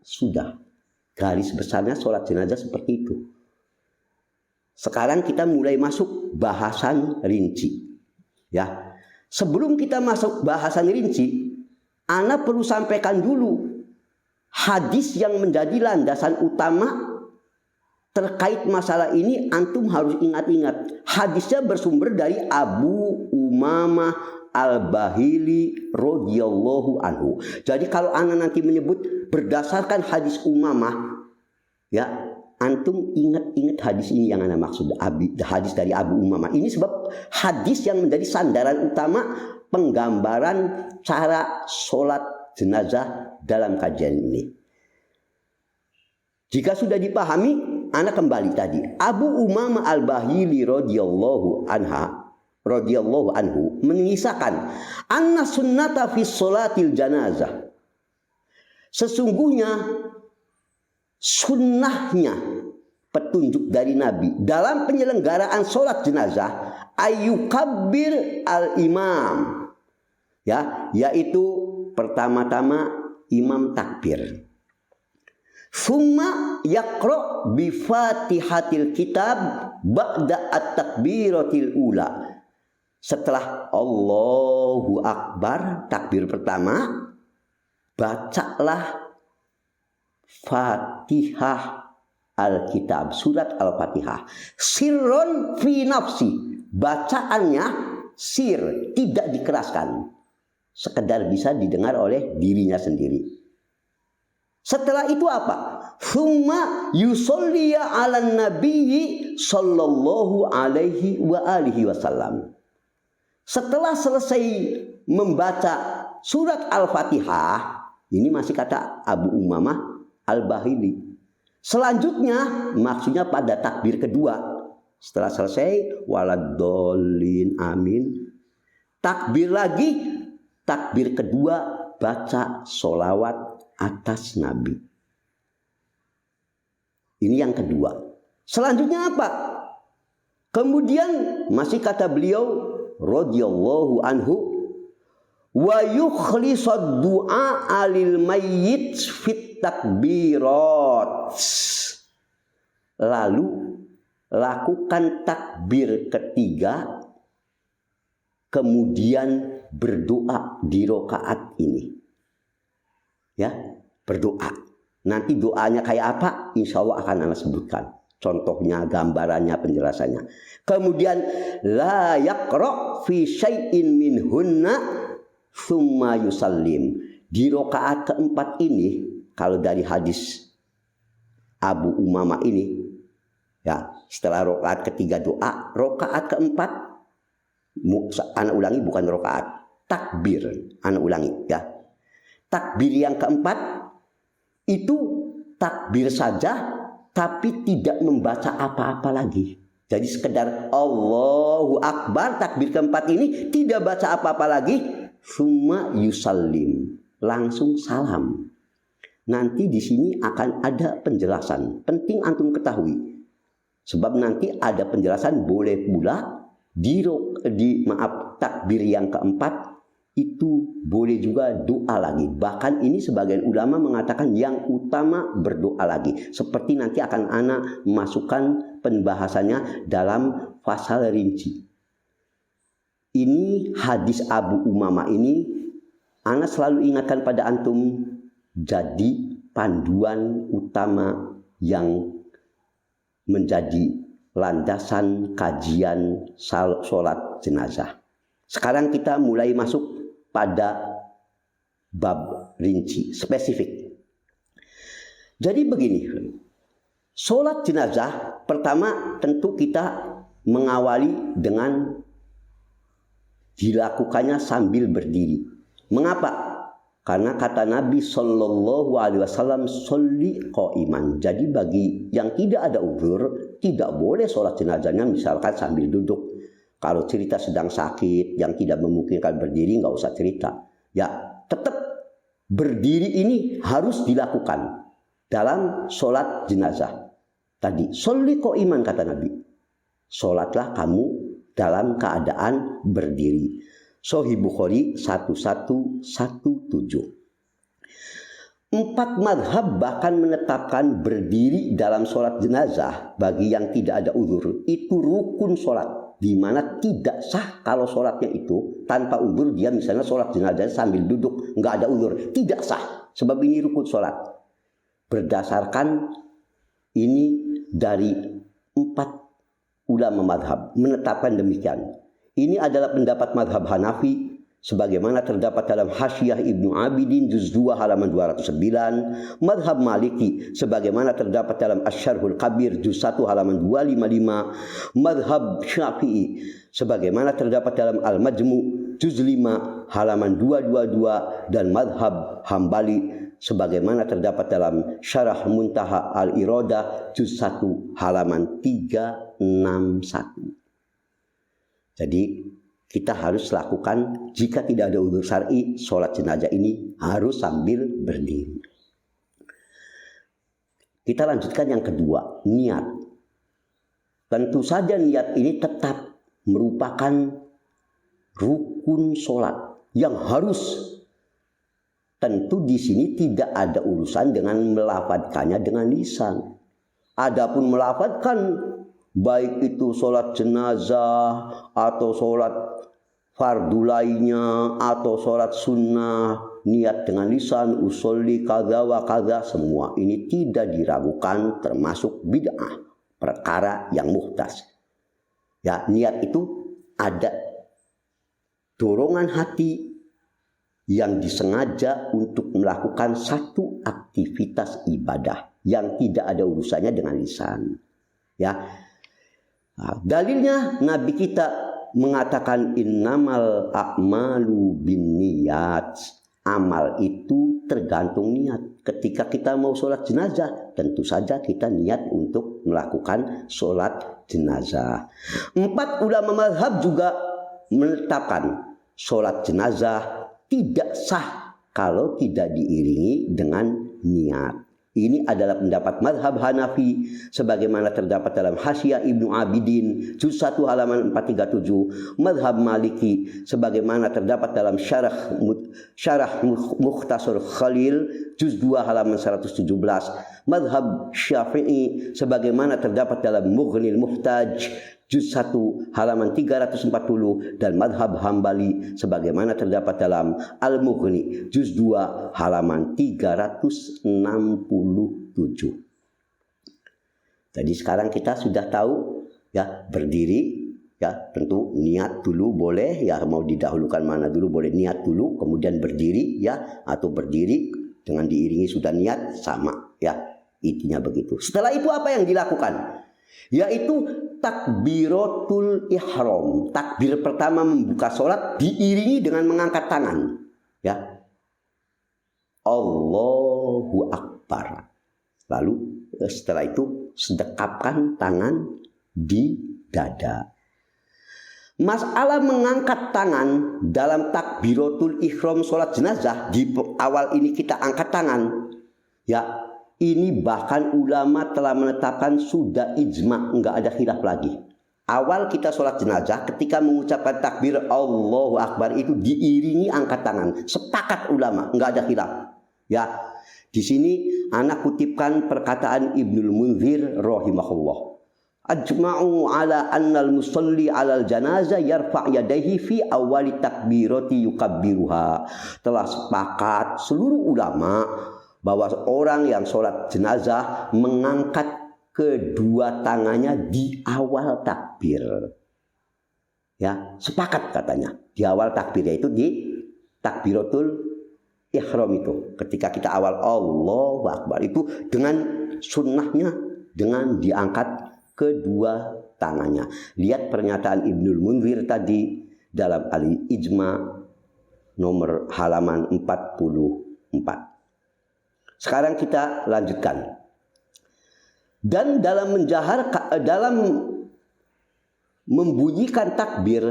S1: Sudah. Garis besarnya sholat jenazah seperti itu. Sekarang kita mulai masuk bahasan rinci. Ya. Sebelum kita masuk bahasan rinci, Ana perlu sampaikan dulu hadis yang menjadi landasan utama terkait masalah ini. Antum harus ingat-ingat, hadisnya bersumber dari Abu Umamah Al-Bahili radhiyallahu anhu. Jadi kalau ana nanti menyebut berdasarkan hadis Umamah, ya, antum ingat-ingat hadis ini yang ana maksud, hadis dari Abu Umamah. Ini sebab hadis yang menjadi sandaran utama penggambaran cara sholat jenazah dalam kajian ini. Jika sudah dipahami, ana kembali tadi. Abu Umamah Al-Bahili radhiyallahu anhu mengisahkan anna sunnata fi sholatil janazah. Sesungguhnya sunnahnya, petunjuk dari Nabi dalam penyelenggaraan sholat jenazah, ayyukabbir al-imam, ya, yaitu pertama-tama imam takbir. Summa yaqra bi Fatihatil kitab ba'da at-takbiratil ula. Setelah Allahu Akbar takbir pertama, bacalah Fatihah Al-Kitab, surat Al-Fatihah. Sirron fi nafsi, bacaannya sir, tidak dikeraskan, sekedar bisa didengar oleh dirinya sendiri. Setelah itu apa? Summa yusolliya ala nabiyyi sallallahu alaihi wa alihi wasallam. Setelah selesai membaca surat Al-Fatihah, ini masih kata Abu Umamah Al-Bahili. Selanjutnya maksudnya pada takbir kedua. Setelah selesai waladdallin amin. Takbir lagi, takbir kedua baca sholawat atas Nabi. Ini yang kedua. Selanjutnya apa? Kemudian masih kata beliau radhiyallahu anhu, wa yukhlisad du'a alil mayyit fit takbirat. Lalu lakukan takbir ketiga, kemudian berdoa di rakaat ini. Ya, berdoa. Nanti doanya kayak apa? Insya Allah akan Anda sebutkan. Contohnya, gambarannya, penjelasannya. Kemudian la yaqra fi syai'in minhunna tsumma yusallim. Di rakaat keempat ini, kalau dari hadis Abu Umamah ini, ya, setelah rakaat ketiga doa, rakaat keempat, anak ulangi, bukan rakaat, takbir, anak ulangi, ya. Takbir yang keempat itu takbir saja, tapi tidak membaca apa-apa lagi. Jadi sekedar Allahu Akbar, takbir keempat ini tidak baca apa-apa lagi. Summa yusallim, langsung salam. Nanti di sini akan ada penjelasan, penting antum ketahui. Sebab nanti ada penjelasan, boleh pula di takbir yang keempat itu boleh juga doa lagi. Bahkan ini sebagian ulama mengatakan yang utama berdoa lagi. Seperti nanti akan ana masukkan pembahasannya dalam pasal rinci. Ini hadis Abu Umamah ini ana selalu ingatkan pada antum, jadi panduan utama yang menjadi landasan kajian sholat jenazah. Sekarang kita mulai masuk pada bab rinci, spesifik. Jadi begini, sholat jenazah pertama tentu kita mengawali dengan dilakukannya sambil berdiri. Mengapa? Karena kata Nabi Shallallahu Alaihi Wasallam, sholli qaiman. Jadi bagi yang tidak ada uzur, tidak boleh sholat jenazahnya misalkan sambil duduk. Kalau cerita sedang sakit, yang tidak memungkinkan berdiri, nggak usah cerita. Ya, tetap berdiri ini harus dilakukan dalam sholat jenazah. Tadi, sholli qaiman kata Nabi. Sholatlah kamu dalam keadaan berdiri. Sahih Bukhari 1117. 4 madhab bahkan menetapkan berdiri dalam sholat jenazah bagi yang tidak ada uzur itu rukun sholat. Di mana tidak sah kalau sholatnya itu tanpa uzur, dia misalnya sholat jenazah sambil duduk, nggak ada uzur, tidak sah. Sebab ini rukun sholat. Berdasarkan ini dari 4 ulama madhab menetapkan demikian. Ini adalah pendapat madhab Hanafi, sebagaimana terdapat dalam Hasyiah Ibnu Abidin juz 2 halaman 209, madhab Maliki sebagaimana terdapat dalam Asy-Syarhul Kabir juz 1 halaman 255, madhab Syafi'i sebagaimana terdapat dalam Al-Majmu juz 5 halaman 222, dan madhab Hambali sebagaimana terdapat dalam Syarah Muntaha Al-Iradah juz 1 halaman 361. Jadi kita harus lakukan, jika tidak ada uzur syar'i, sholat jenazah ini harus sambil berdiri. Kita lanjutkan yang kedua, niat. Tentu saja niat ini tetap merupakan rukun sholat yang harus. Tentu di sini tidak ada urusan dengan melafadzkannya dengan lisan. Adapun melafadzkan, baik itu sholat jenazah atau sholat fardu lainnya atau sholat sunnah, niat dengan lisan, usolli kadza wa kadza, semua ini tidak diragukan termasuk bid'ah, perkara yang muhdas. Ya, niat itu ada dorongan hati yang disengaja untuk melakukan satu aktivitas ibadah yang tidak ada urusannya dengan lisan. Ya. Nah, dalilnya Nabi kita mengatakan innamal a'malu binniyat. Amal itu tergantung niat. Ketika kita mau sholat jenazah, tentu saja kita niat untuk melakukan sholat jenazah. 4 ulama mazhab juga menetapkan sholat jenazah tidak sah kalau tidak diiringi dengan niat. Ini adalah pendapat madhab Hanafi sebagaimana terdapat dalam Hasyiah Ibnu Abidin juz 1 halaman 437, madhab Maliki sebagaimana terdapat dalam Syarah Mukhtasar Khalil juz 2 halaman 117, madhab Syafi'i sebagaimana terdapat dalam Mughnil Muhtaj juz 1 halaman 340, dan madhab Hambali sebagaimana terdapat dalam Al-Mughni juz 2 halaman 367. Jadi sekarang kita sudah tahu ya, berdiri ya, tentu niat dulu boleh ya, mau didahulukan mana dulu boleh, niat dulu kemudian berdiri ya, atau berdiri dengan diiringi sudah niat, sama ya, intinya begitu. Setelah itu apa yang dilakukan? Yaitu takbiratul ihram. Takbir pertama membuka sholat diiringi dengan mengangkat tangan ya, Allahu Akbar. Lalu setelah itu sedekapkan tangan di dada. Masalah mengangkat tangan dalam takbiratul ihram sholat jenazah, di awal ini kita angkat tangan ya. Ini bahkan ulama telah menetapkan sudah ijma, enggak ada khilaf lagi. Awal kita sholat jenazah ketika mengucapkan takbir Allahu Akbar itu diiringi angkat tangan. Sepakat ulama, enggak ada khilaf. Ya, di sini anak kutipkan perkataan Ibnul Munzir rahimahullah. Ajma'u ala annal musalli alal janazah yarfa' yadayhi fi awali takbirati yukabbiruha. Telah sepakat seluruh ulama bahwa orang yang sholat jenazah mengangkat kedua tangannya di awal takbir. Ya, sepakat katanya. Di awal takbir, yaitu di takbiratul ihram itu. Ketika kita awal Allahu Akbar itu dengan sunnahnya dengan diangkat kedua tangannya. Lihat pernyataan Ibnul Munzir tadi dalam Al-Ijma nomor halaman 44. Sekarang kita lanjutkan. Dan dalam membunyikan takbir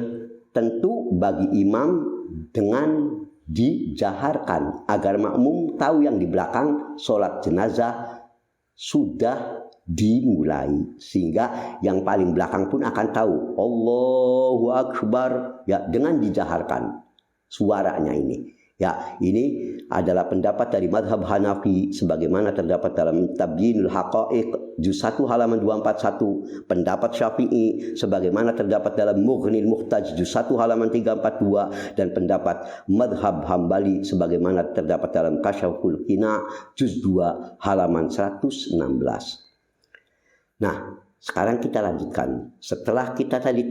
S1: tentu bagi imam dengan dijaharkan agar makmum tahu yang di belakang sholat jenazah sudah dimulai, sehingga yang paling belakang pun akan tahu Allahu Akbar ya, dengan dijaharkan suaranya ini. Ya, ini adalah pendapat dari madhab Hanafi sebagaimana terdapat dalam Tabyinul Haqa'iq juz 1 halaman 241, pendapat Syafi'i sebagaimana terdapat dalam Mughnil Muhtaj juz 1 halaman 342, dan pendapat madhab Hambali sebagaimana terdapat dalam Kasyaful Qina juz 2 halaman 116. Nah, sekarang kita lanjutkan. Setelah kita tadi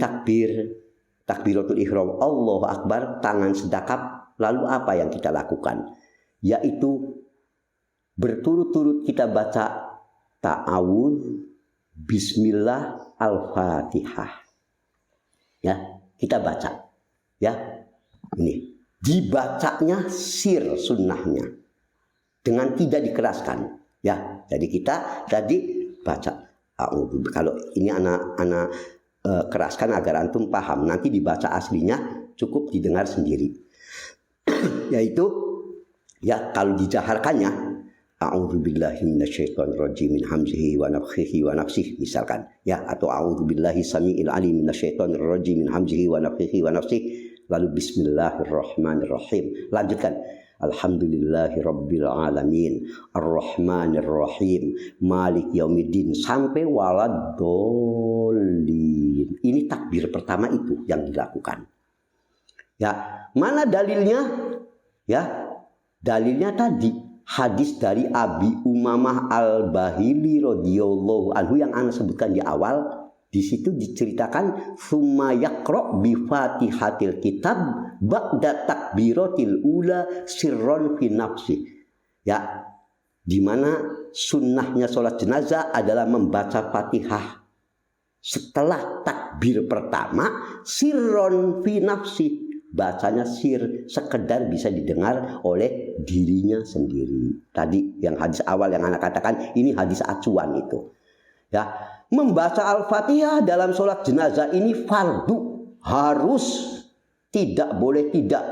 S1: takbiratul ihram Allahu Akbar, tangan sedekap. Lalu apa yang kita lakukan? Yaitu berturut-turut kita baca ta'awudz, bismillah, al-fatihah. Ya, kita baca. Ya, ini dibacanya sir sunnahnya dengan tidak dikeraskan. Ya, jadi kita tadi baca a'udzu. Kalau ini anak keraskan agar antum paham. Nanti dibaca aslinya cukup didengar sendiri. Yaitu ya, kalau dijaharkannya a'udzubillahi minasyaitonirrajim min hamzihi wa nafthihi wa nafsihi misalkan ya, atau a'udzubillahi samiil alim minasyaitonirrajim min hamzihi wa nafthihi wa nafsihi, lalu bismillahirrahmanirrahim. Lanjutkan alhamdulillahirabbil alamin arrahmanirrahim malik yaumiddin sampai waladdallin. Ini takbir pertama itu yang dilakukan. Ya, mana dalilnya? Ya, dalilnya tadi hadis dari Abi Umamah Al-Bahili radhiyallahu anhu yang ana sebutkan di awal. Di situ diceritakan summa yaqra bi Fatihatil kitab ba'da takbiratil ula sirron fi nafsi. Ya, di mana sunnahnya sholat jenazah adalah membaca Fatihah setelah takbir pertama sirron fi nafsi. Bacanya sir, sekedar bisa didengar oleh dirinya sendiri. Tadi yang hadis awal yang anak katakan, ini hadis acuan itu. Ya, membaca Al-Fatihah dalam sholat jenazah ini fardu, harus, tidak boleh tidak.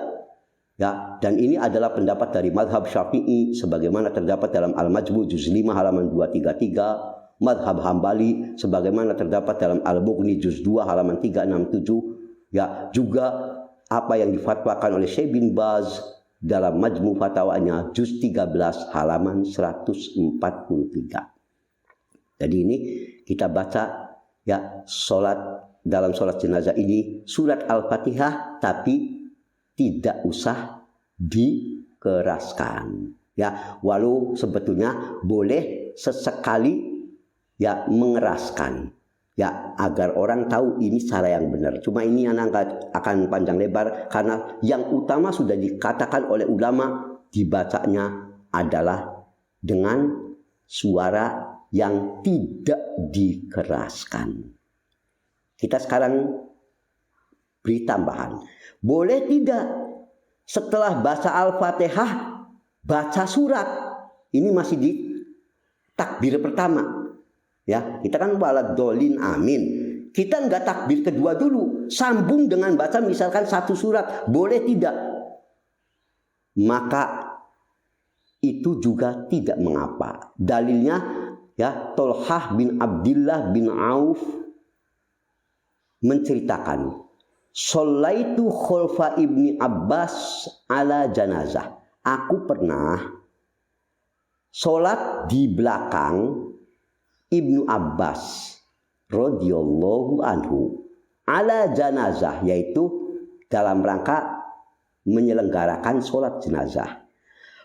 S1: Ya, dan ini adalah pendapat dari madhab Syafi'i sebagaimana terdapat dalam Al-Majmu' juz 5 halaman 233, madhab Hambali sebagaimana terdapat dalam Al-Mughni juz 2 halaman 367. Ya, juga apa yang difatwakan oleh Syekh bin Baz dalam Majmu' Fatwanya juz 13 halaman 143. Jadi ini kita baca ya dalam sholat jenazah ini surat Al-Fatihah, tapi tidak usah dikeraskan. Ya, walau sebetulnya boleh sesekali ya mengeraskan. Ya, agar orang tahu ini cara yang benar. Cuma ini anak akan panjang lebar karena yang utama sudah dikatakan oleh ulama, dibacanya adalah dengan suara yang tidak dikeraskan. Kita sekarang beri tambahan. Boleh tidak setelah baca Al-Fatihah baca surat? Ini masih di takbir pertama. Ya, kita kan waladhdallin amin. Kita enggak takbir kedua dulu, sambung dengan baca misalkan satu surat. Boleh tidak? Maka itu juga tidak mengapa. Dalilnya ya, Tolhah bin Abdillah bin Auf menceritakan, Sholaitu khalfa ibni Abbas ala janazah. Aku pernah sholat di belakang Ibnu Abbas radhiyallahu anhu ala janazah, yaitu dalam rangka menyelenggarakan sholat jenazah.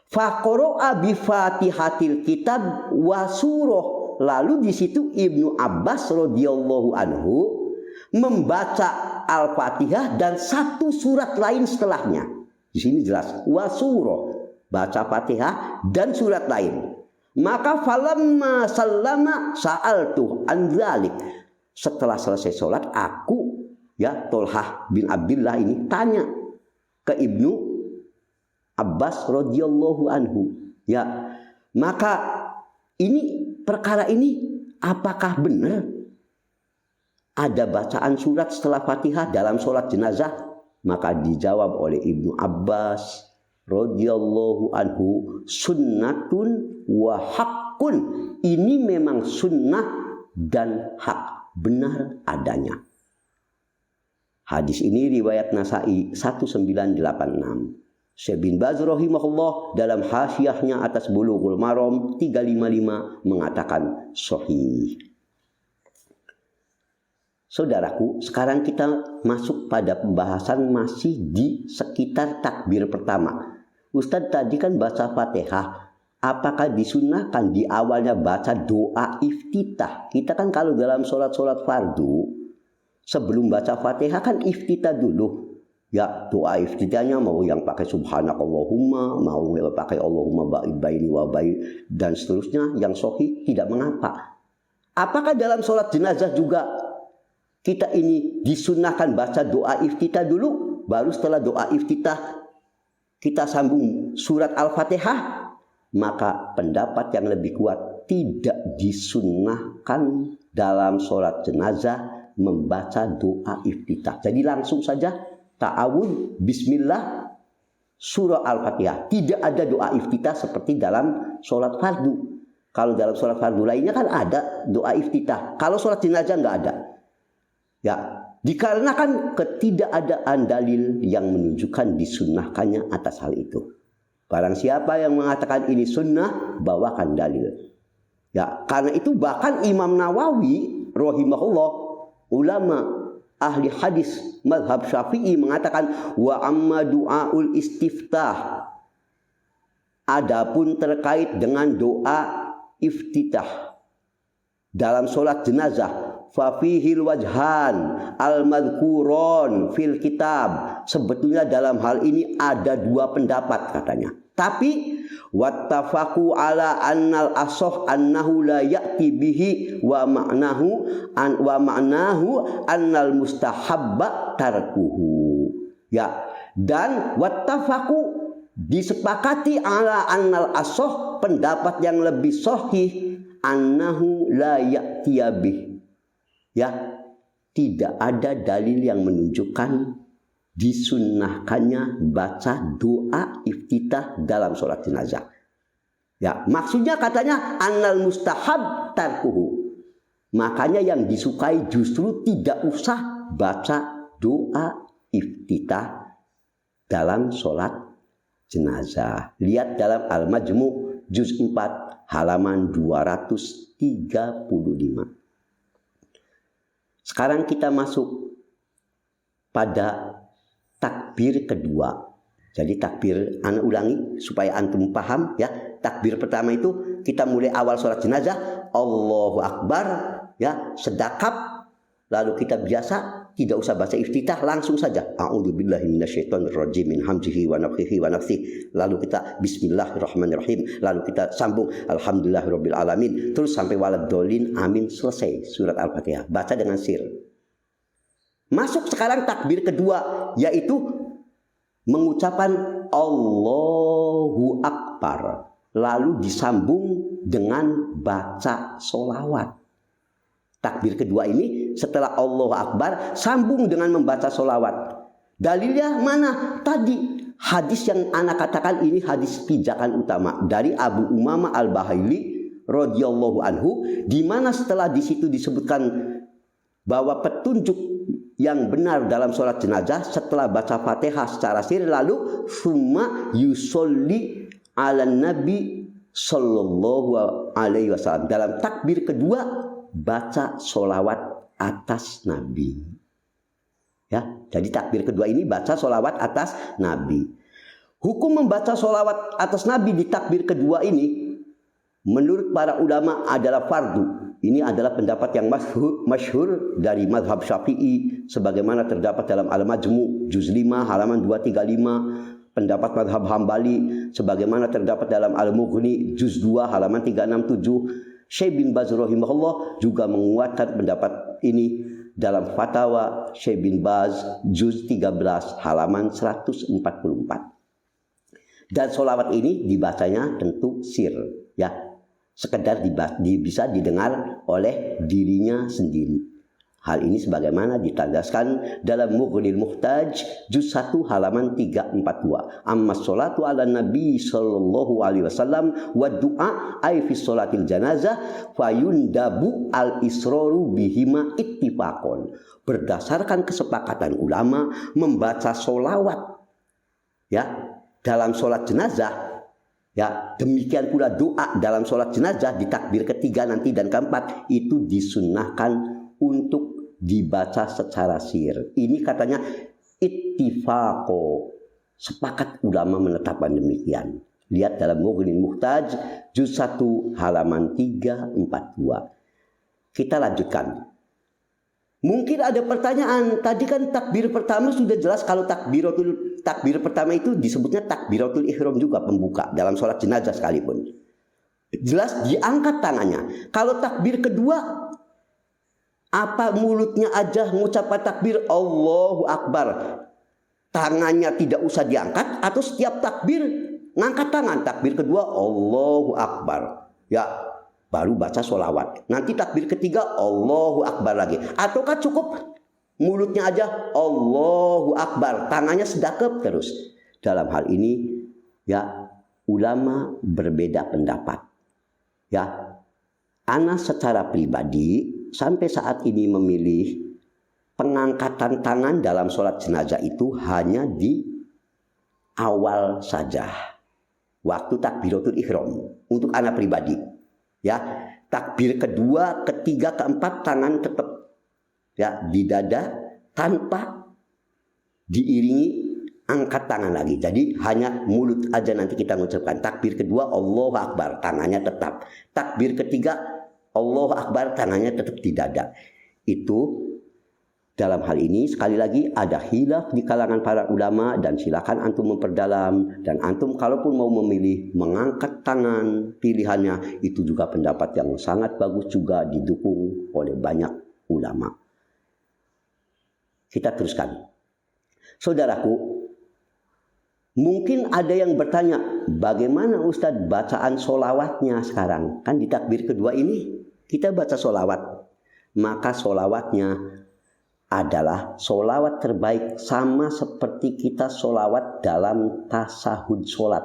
S1: Faqara'a bi Fatihatil kitab wa surah. Lalu di situ Ibnu Abbas radhiyallahu anhu membaca Al-Fatihah dan satu surat lain setelahnya. Di sini jelas wasuro, baca Fatihah dan surat lain. Maka falamma sallama sa'altu an dzalik. Setelah selesai sholat, aku ya Tolhah bin Abdillah ini tanya ke Ibnu Abbas radhiyallahu anhu. Ya, maka ini perkara ini apakah benar ada bacaan surat setelah Fatihah dalam sholat jenazah? Maka dijawab oleh Ibnu Abbas radhiyallahu anhu, sunnatun wa haqqun. Ini memang sunnah dan hak, benar adanya. Hadis ini riwayat Nasai 1986. Syekh bin Baz rahimahullah dalam hasyiahnya atas Bulughul Maram 355 mengatakan sahih. Saudaraku, sekarang kita masuk pada pembahasan masih di sekitar takbir pertama. Ustadz tadi kan baca Fatihah. Apakah disunnahkan di awalnya baca doa iftitah? Kita kan kalau dalam sholat-sholat fardu, sebelum baca Fatihah kan iftitah dulu. Ya, doa iftitahnya mau yang pakai subhanakallahumma, mau yang pakai Allahumma ba'id baini wa bain, dan seterusnya, yang sahih tidak mengapa. Apakah dalam sholat jenazah juga kita ini disunnahkan baca doa iftitah dulu, baru setelah doa iftitah kita sambung surat Al-Fatihah? Maka pendapat yang lebih kuat, tidak disunnahkan dalam sholat jenazah membaca doa iftitah. Jadi langsung saja ta'awudz bismillah surah Al-Fatihah. Tidak ada doa iftitah seperti dalam sholat fardu. Kalau dalam sholat fardu lainnya kan ada doa iftitah. Kalau sholat jenazah nggak ada. Ya, dikarenakan ketidakadaan dalil yang menunjukkan disunnahkannya atas hal itu. Barang siapa yang mengatakan ini sunnah, bawakan dalil. Ya, karena itu bahkan Imam Nawawi rahimahullah, ulama ahli hadis mazhab Syafi'i, mengatakan wa amma du'aul istiftah. Adapun terkait dengan doa iftitah dalam sholat jenazah, fafihil wajhan al-madhkuron fil kitab. Sebetulnya dalam hal ini ada dua pendapat katanya. Tapi wattafaqu ala annal asah annahu la ya'ti bihi wa ma'nahu annal mustahabba tarkuhu. Ya, dan wattafaqu disepakati ala annal asah, pendapat yang lebih sahih, annahu la ya'tiya bih. Ya, tidak ada dalil yang menunjukkan disunnahkannya baca doa iftitah dalam sholat jenazah. Ya, maksudnya katanya annal mustahab tarkuhu. Makanya yang disukai justru tidak usah baca doa iftitah dalam sholat jenazah. Lihat dalam Al-Majmu' juz 4 halaman 235. Sekarang kita masuk pada takbir kedua. Jadi takbir, anak ulangi supaya antum paham ya. Takbir pertama itu kita mulai awal sholat jenazah, Allahu Akbar ya, sedakap. Lalu kita biasa tidak usah baca iftitah, langsung saja a'udzubillahi minasyaitonirrajim min hamzihi wa nafthihi wa nafthihi. Lalu kita bismillahirrahmanirrahim. Lalu kita sambung alhamdulillahirabbil alamin terus sampai waladhdallin amin, selesai surat Al-Fatihah. Baca dengan sir. Masuk sekarang takbir kedua, yaitu mengucapkan Allahu Akbar. Lalu disambung dengan baca sholawat. Takbir kedua ini setelah Allahu Akbar sambung dengan membaca sholawat. Dalilnya mana? Tadi hadis yang anak katakan ini hadis pijakan utama dari Abu Umamah Al-Bahili radhiyallahu anhu, di mana setelah di situ disebutkan bahwa petunjuk yang benar dalam sholat jenazah setelah baca Fatihah secara sir, lalu summa yusolli ala nabi sallallahu alaihi wasallam. Dalam takbir kedua baca sholawat atas Nabi. Ya, jadi takbir kedua ini baca sholawat atas Nabi. Hukum membaca sholawat atas Nabi di takbir kedua ini menurut para ulama adalah fardu. Ini adalah pendapat yang masyhur dari mazhab Syafi'i sebagaimana terdapat dalam Al-Majmu' juz 5 halaman 235, pendapat mazhab Hambali sebagaimana terdapat dalam Al-Mughni juz 2 halaman 367. Syekh bin Baz rahimahullah juga menguatkan pendapat ini dalam fatwa Syekh bin Baz juz 13 halaman 144. Dan sholawat ini dibacanya tentu sir, ya, sekedar bisa didengar oleh dirinya sendiri. Hal ini sebagaimana ditandaskan dalam Mughnil Muhtaj juz 1 halaman 342. Amma sholatu ala nabi sallallahu alaihi wasallam wa du'a ay fi sholatil janazah fayundabu al israru bihima ittifaqon. Berdasarkan kesepakatan ulama, membaca sholawat ya dalam sholat jenazah, ya demikian pula doa dalam sholat jenazah di takbir ketiga nanti dan keempat itu disunnahkan untuk dibaca secara sir. Ini katanya ittifaqo, sepakat ulama menetapkan demikian. Lihat dalam Mughnil Muhtaj juz 1 halaman 342. Kita lanjutkan. Mungkin ada pertanyaan, tadi kan takbir pertama sudah jelas kalau takbir pertama itu disebutnya takbiratul ihram juga, pembuka dalam sholat jenazah sekalipun. Jelas diangkat tangannya. Kalau takbir kedua, apa mulutnya aja mengucapkan takbir Allahu Akbar, tangannya tidak usah diangkat, atau setiap takbir ngangkat tangan? Takbir kedua Allahu Akbar, ya baru baca sholawat. Nanti takbir ketiga Allahu Akbar lagi. Ataukah cukup mulutnya aja Allahu Akbar, tangannya sedekap terus? Dalam hal ini ya ulama berbeda pendapat. Ya, ana secara pribadi sampai saat ini memilih pengangkatan tangan dalam sholat jenazah itu hanya di awal saja, waktu takbiratul ihram untuk anak pribadi. Ya, takbir kedua, ketiga, keempat tangan tetap ya di dada tanpa diiringi angkat tangan lagi. Jadi hanya mulut aja nanti kita mengucapkan takbir kedua Allahu Akbar, tangannya tetap. Takbir ketiga Allahu Akbar, tangannya tetap di dada. Itu dalam hal ini sekali lagi ada khilaf di kalangan para ulama, dan silakan antum memperdalam. Dan antum kalaupun mau memilih mengangkat tangan, pilihannya itu juga pendapat yang sangat bagus, juga didukung oleh banyak ulama. Kita teruskan. Saudaraku, mungkin ada yang bertanya, bagaimana Ustadz bacaan sholawatnya sekarang? Kan di takbir kedua ini kita baca sholawat. Maka sholawatnya adalah solawat terbaik, sama seperti kita solawat dalam tasahud sholat.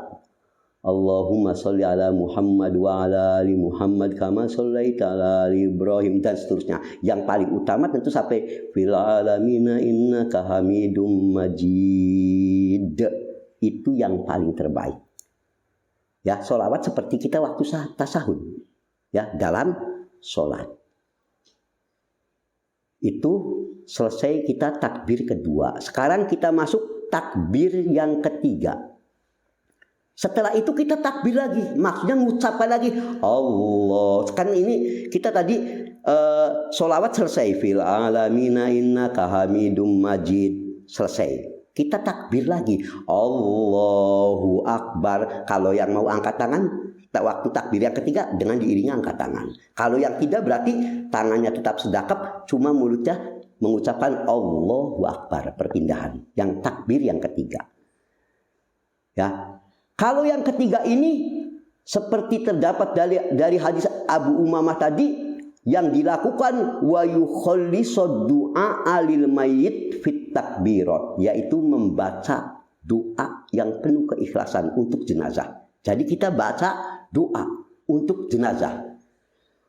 S1: Allahumma sholli ala Muhammad wa ala ali Muhammad kama shollaita ala ali Ibrahim, dan seterusnya. Yang paling utama tentu sampai fil alamina innaka hamidum majid. Itu yang paling terbaik. Ya, solawat seperti kita waktu tasahud, ya, dalam sholat. Itu selesai kita takbir kedua. Sekarang kita masuk takbir yang ketiga. Setelah itu kita takbir lagi, maksudnya mengucapkan lagi Allah. Kan ini kita tadi sholawat selesai, fil alamina innaka hamidum majid, selesai. Kita takbir lagi, Allahu Akbar. Kalau yang mau angkat tangan, waktu takbir yang ketiga dengan diiringi angkat tangan. Kalau yang tidak berarti tangannya tetap sedekap, cuma mulutnya mengucapkan Allahu Akbar, perpindahan. Yang takbir yang ketiga. Ya. Kalau yang ketiga ini seperti terdapat dari hadis Abu Umamah tadi, yang dilakukan wa yukhallisu du'a alil mayyit fit takbirat, yaitu membaca doa yang penuh keikhlasan untuk jenazah. Jadi kita baca doa untuk jenazah.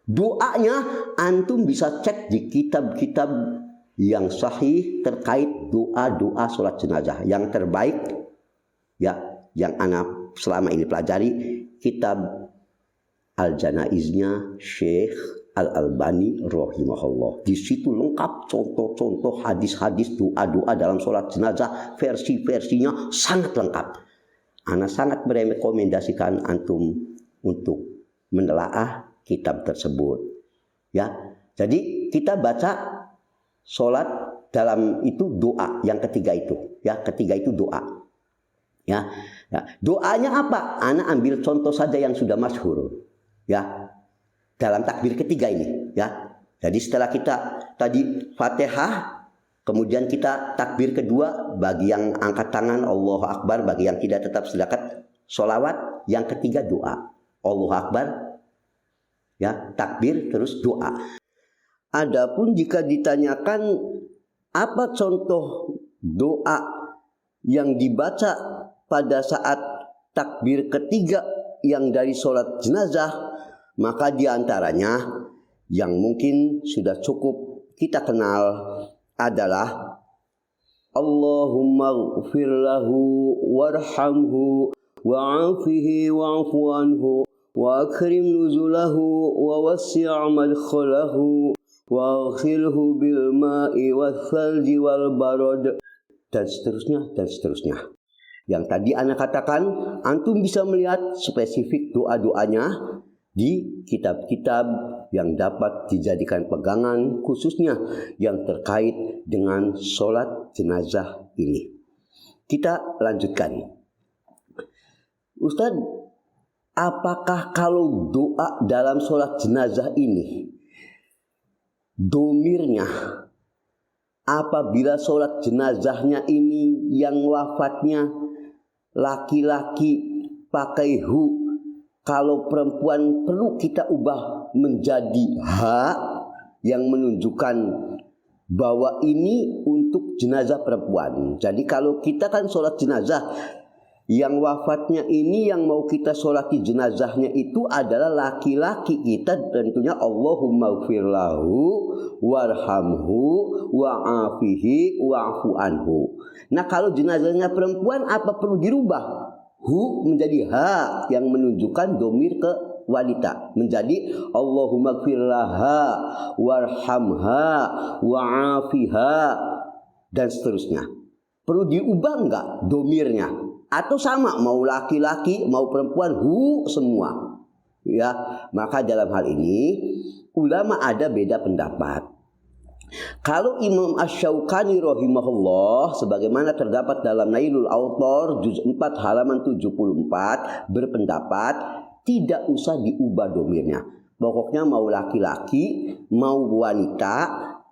S1: Doanya antum bisa cek di kitab-kitab yang sahih terkait doa-doa sholat jenazah. Yang terbaik, ya, yang anak selama ini pelajari, kitab Al-Janaiznya Syekh Al-Albani rahimahullah. Di situ lengkap contoh-contoh hadis-hadis doa-doa dalam sholat jenazah, versi-versinya sangat lengkap. Ana sangat merekomendasikan antum untuk menelaah kitab tersebut. Ya, jadi kita baca sholat dalam itu doa yang ketiga itu. Ya, ketiga itu doa. Ya, doanya apa? Ana ambil contoh saja yang sudah masyhur. Ya, dalam takbir ketiga ini. Ya, jadi setelah kita tadi Fatihah, kemudian kita takbir kedua, bagi yang angkat tangan Allahu Akbar, bagi yang tidak tetap sedekat sholawat. Yang ketiga doa, Allahu Akbar, ya, takbir terus doa. Adapun jika ditanyakan apa contoh doa yang dibaca pada saat takbir ketiga yang dari sholat jenazah, maka diantaranya yang mungkin sudah cukup kita kenal adalah Allahumma ighfir lahu warhamhu wa'afihi wa'fu anhu wa akrim nuzulahu wa wassi' madkhalahu wa aghsilhu bil ma'i wath thalji wal barad, dan seterusnya dan seterusnya. Yang tadi ana katakan, antum bisa melihat spesifik doa-doanya di kitab-kitab yang dapat dijadikan pegangan, khususnya yang terkait dengan sholat jenazah ini. Kita lanjutkan. Ustadz, apakah kalau doa dalam sholat jenazah ini domirnya, apabila sholat jenazahnya ini yang wafatnya laki-laki pakai hu, kalau perempuan perlu kita ubah menjadi ha, yang menunjukkan bahwa ini untuk jenazah perempuan. Jadi kalau kita kan sholat jenazah, yang wafatnya ini yang mau kita sholati jenazahnya itu adalah laki-laki kita, tentunya Allahumma ighfir lahu warhamhu wa'afihi wa'fu anhu. Nah, kalau jenazahnya perempuan apa perlu dirubah? Hu menjadi ha yang menunjukkan domir ke wanita, menjadi Allahumma ighfir laha warhamha wa'afiha dan seterusnya. Perlu diubah enggak domirnya? Atau sama, mau laki-laki mau perempuan hu semua. Ya, maka dalam hal ini ulama ada beda pendapat. Kalau Imam Asy-Syaukani rahimahullah, sebagaimana terdapat dalam Nailul Autar juz 4 halaman 74, berpendapat tidak usah diubah domirnya. Pokoknya mau laki-laki mau wanita,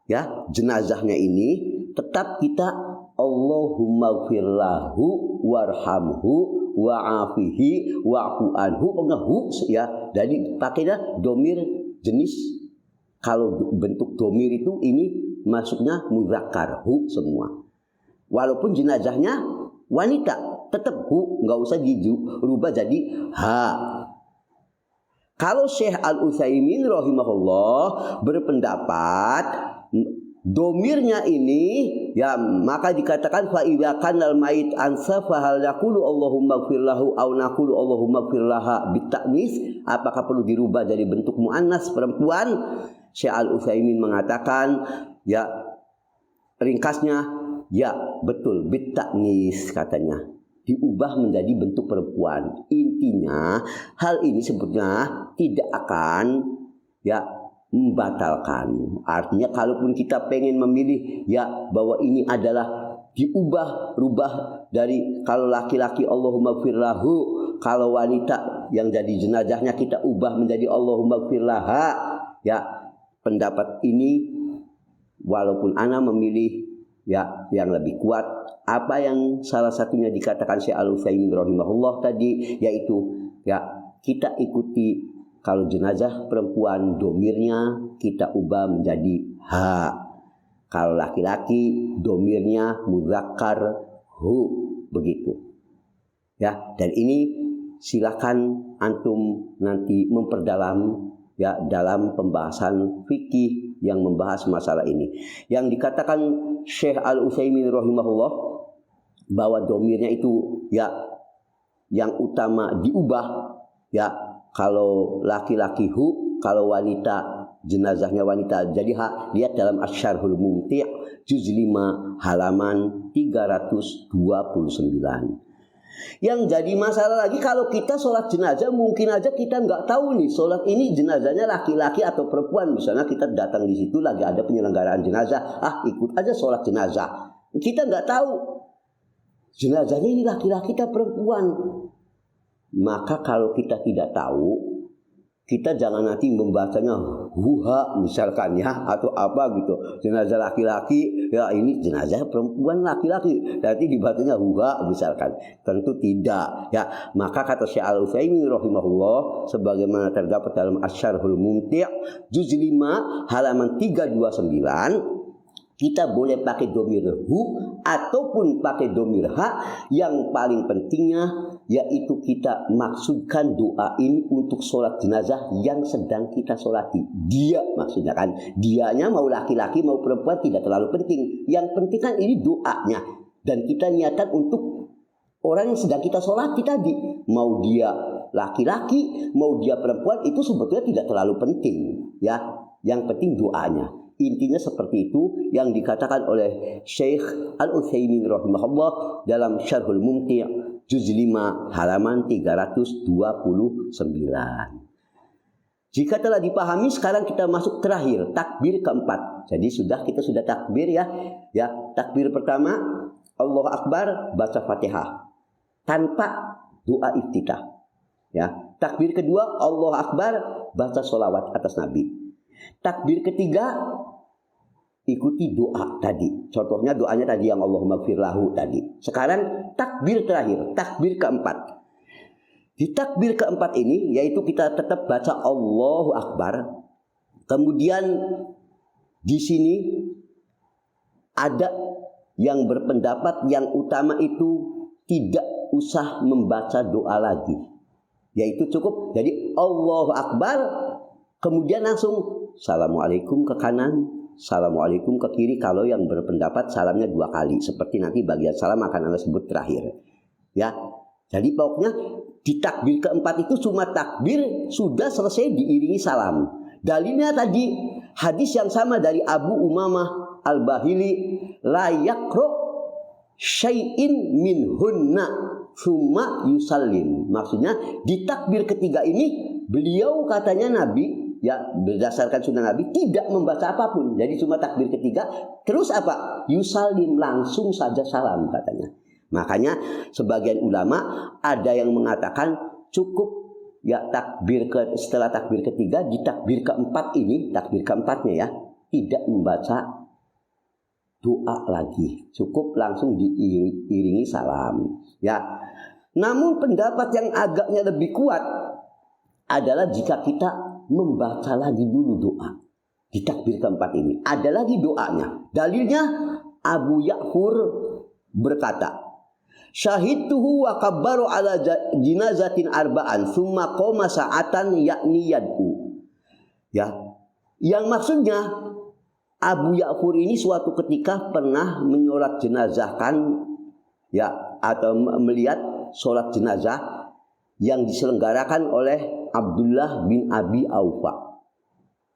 S1: ya, jenazahnya ini tetap kita Allahumma ighfir lahu warhamhu wa'afihi wa'fu anhu, ya. Jadi pakailah domir jenis, kalau bentuk domir itu ini masuknya mudzakkar, hu semua. Walaupun jenazahnya wanita, tetap hu, nggak usah dirubah jadi ha. Kalau Syekh Al-Utsaimin rahimahullah berpendapat domirnya ini ya maka dikatakan fa idza kanal mayit ansa fa hal naqulu Allahumma ighfir lahu aw naqulu Allahumma ighfir laha bitaknis, apakah perlu dirubah jadi bentuk muannas perempuan? Syekh Al-Utsaimin mengatakan ya ringkasnya ya betul bitaknis, katanya diubah menjadi bentuk perempuan. Intinya hal ini sebetulnya tidak akan ya membatalkan. Artinya kalaupun kita pengen memilih ya bahwa ini adalah rubah dari kalau laki-laki Allahumma ighfir lahu, kalau wanita yang jadi jenazahnya kita ubah menjadi Allahumma ighfir laha. Ya, pendapat ini walaupun ana memilih ya yang lebih kuat apa yang salah satunya dikatakan Syekh Al-Utsaimin rahimahullah tadi, yaitu ya kita ikuti kalau jenazah perempuan domirnya kita ubah menjadi ha, kalau laki-laki domirnya mudzakkar hu, begitu ya. Dan ini silakan antum nanti memperdalam ya dalam pembahasan fikih yang membahas masalah ini. Yang dikatakan Syekh Al-Utsaimin rahimahullah bahwa domirnya itu ya yang utama diubah ya, kalau laki-laki hu, kalau wanita jenazahnya wanita jadi ha. Lihat dalam Asy-Syarhul Mumti' juz 5 halaman 329. Yang jadi masalah lagi kalau kita sholat jenazah, mungkin aja kita nggak tahu nih sholat ini jenazahnya laki-laki atau perempuan. Misalnya kita datang di situ lagi ada penyelenggaraan jenazah, ikut aja sholat jenazah. Kita nggak tahu jenazahnya ini laki-laki atau perempuan. Maka kalau kita tidak tahu, kita jangan nanti membacanya huha misalkan ya, atau apa gitu. Jenazah laki-laki, ya ini jenazah perempuan laki-laki, nanti dibacanya huha misalkan. Tentu tidak ya. Maka kata Syekh Al-Utsaimin rahimahullah sebagaimana terdapat dalam Asy-Syarhul Mumti' juz 5 halaman 329, kita boleh pakai domir hu ataupun pakai domir ha. Yang paling pentingnya yaitu kita maksudkan doa ini untuk sholat jenazah yang sedang kita sholati. Dia maksudnya kan, dianya mau laki-laki mau perempuan tidak terlalu penting. Yang penting kan ini doanya. Dan kita niatkan untuk orang yang sedang kita sholati tadi. Mau dia laki-laki mau dia perempuan itu sebetulnya tidak terlalu penting ya. Yang penting doanya. Intinya seperti itu yang dikatakan oleh Syekh Al-Utsaimin rahimahullah dalam Syarhul Mumti' juz 5 halaman 329. Jika telah dipahami, sekarang kita masuk terakhir, takbir keempat. Jadi kita sudah takbir ya. Ya, takbir pertama Allahu Akbar, baca Fatihah tanpa doa iftitah. Ya, takbir kedua Allahu Akbar, baca sholawat atas Nabi. Takbir ketiga ikuti doa tadi. Contohnya doanya tadi yang Allahumma ighfir lahu tadi. Sekarang takbir terakhir, takbir keempat. Di takbir keempat ini yaitu kita tetap baca Allahu Akbar. Kemudian di sini ada yang berpendapat yang utama itu tidak usah membaca doa lagi. Yaitu cukup jadi Allahu Akbar kemudian langsung Assalamualaikum ke kanan, Assalamualaikum ke kiri. Kalau yang berpendapat salamnya 2 kali, seperti nanti bagian salam akan Anda sebut terakhir. Ya, jadi pokoknya di takbir keempat itu cuma takbir sudah selesai diiringi salam. Dalilnya tadi hadis yang sama dari Abu Umamah Al-Bahili, la yaqra syai'in minhunna summa yusallim. Maksudnya di takbir ketiga ini beliau katanya Nabi ya berdasarkan sunnah Nabi tidak membaca apapun. Jadi cuma takbir ketiga. Terus apa? Yusalim, langsung saja salam katanya. Makanya sebagian ulama ada yang mengatakan cukup ya setelah takbir ketiga di takbir keempat ini, takbir keempatnya ya, tidak membaca doa lagi. Cukup langsung diiringi salam. Ya. Namun pendapat yang agaknya lebih kuat adalah jika kita membaca lagi dulu doa. di takbir keempat ini. Ada lagi doanya. Dalilnya Abu Ya'fur berkata, syahidtuhu wa kabbaru ala jinazatin arba'an thumma qoma sa'atan yakni yad'u. Ya. Yang maksudnya Abu Ya'fur ini suatu ketika pernah menyolat jenazahkan, ya, atau melihat sholat jenazah yang diselenggarakan oleh Abdullah bin Abi Aufa.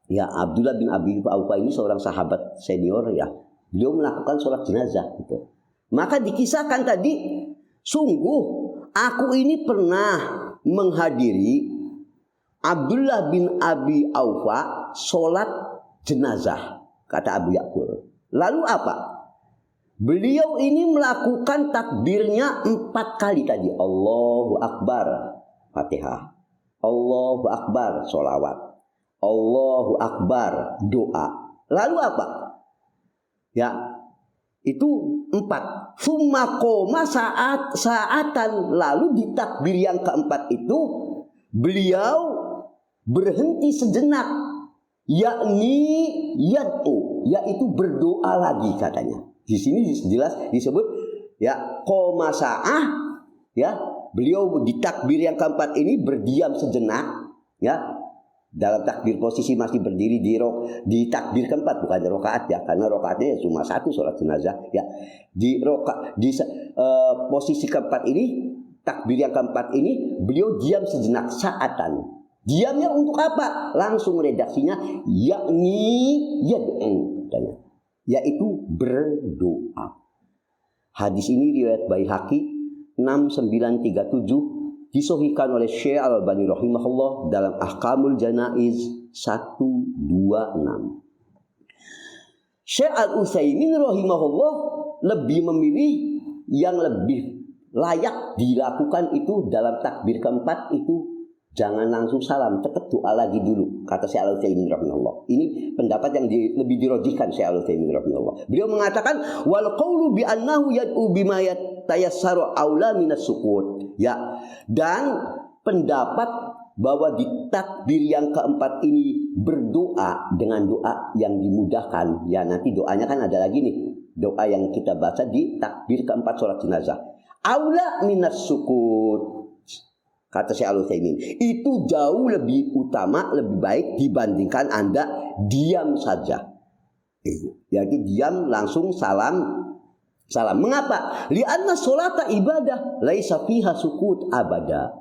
S1: Ya, Abdullah bin Abi Aufa ini seorang sahabat senior, ya. Beliau melakukan sholat jenazah gitu. Maka dikisahkan tadi, sungguh aku ini pernah menghadiri Abdullah bin Abi Aufa sholat jenazah, kata Abu Ya'fur. Lalu apa? Beliau ini melakukan takbirnya 4 kali tadi. Allahu Akbar, Fatihah. Allahu Akbar, sholawat. Allahu Akbar, doa. Lalu apa? Ya, itu 4. Summa qoma saatan. Lalu di takbir yang keempat itu beliau berhenti sejenak, yakni yad'u, yaitu berdoa lagi katanya. Di sini jelas disebut, ya, qoma sa'ah, ya. Beliau di takbir yang keempat ini berdiam sejenak, ya. Dalam takbir posisi masih berdiri di takbir keempat, bukan di rakaat, ya, karena rakaatnya cuma 1 sholat jenazah, ya. Di posisi keempat ini, takbir yang keempat ini beliau diam sejenak, saatan. Diamnya untuk apa? Langsung redaksinya yakni yad'u, yaitu berdoa. Hadis ini riwayat Baihaqi 6937, disahihkan oleh Syekh Al-Albani rahimahullah dalam Ahkamul Janaiz 126. Syekh Al-Utsaimin rahimahullah lebih memilih yang lebih layak dilakukan itu dalam takbir keempat itu jangan langsung salam, tetap doa lagi dulu, kata Syekh Al-Utsaimin rahimahullah. Ini pendapat yang lebih dirojihkan Syekh Al-Utsaimin rahimahullah. Beliau mengatakan wal qaulu bi annahu yad'u bima yatayassaru aula minas sukut. Ya, dan pendapat bahwa di takbir yang keempat ini berdoa dengan doa yang dimudahkan. Ya, nanti doanya kan ada lagi nih. Doa yang kita baca di takbir keempat sholat jenazah. Aula minas sukut. Kata Syekh Al-Utsaimin, itu jauh lebih utama, lebih baik dibandingkan Anda diam saja. Yaitu diam langsung salam. Mengapa? Li'anna sholata ibadah laisa fiha sukut abada.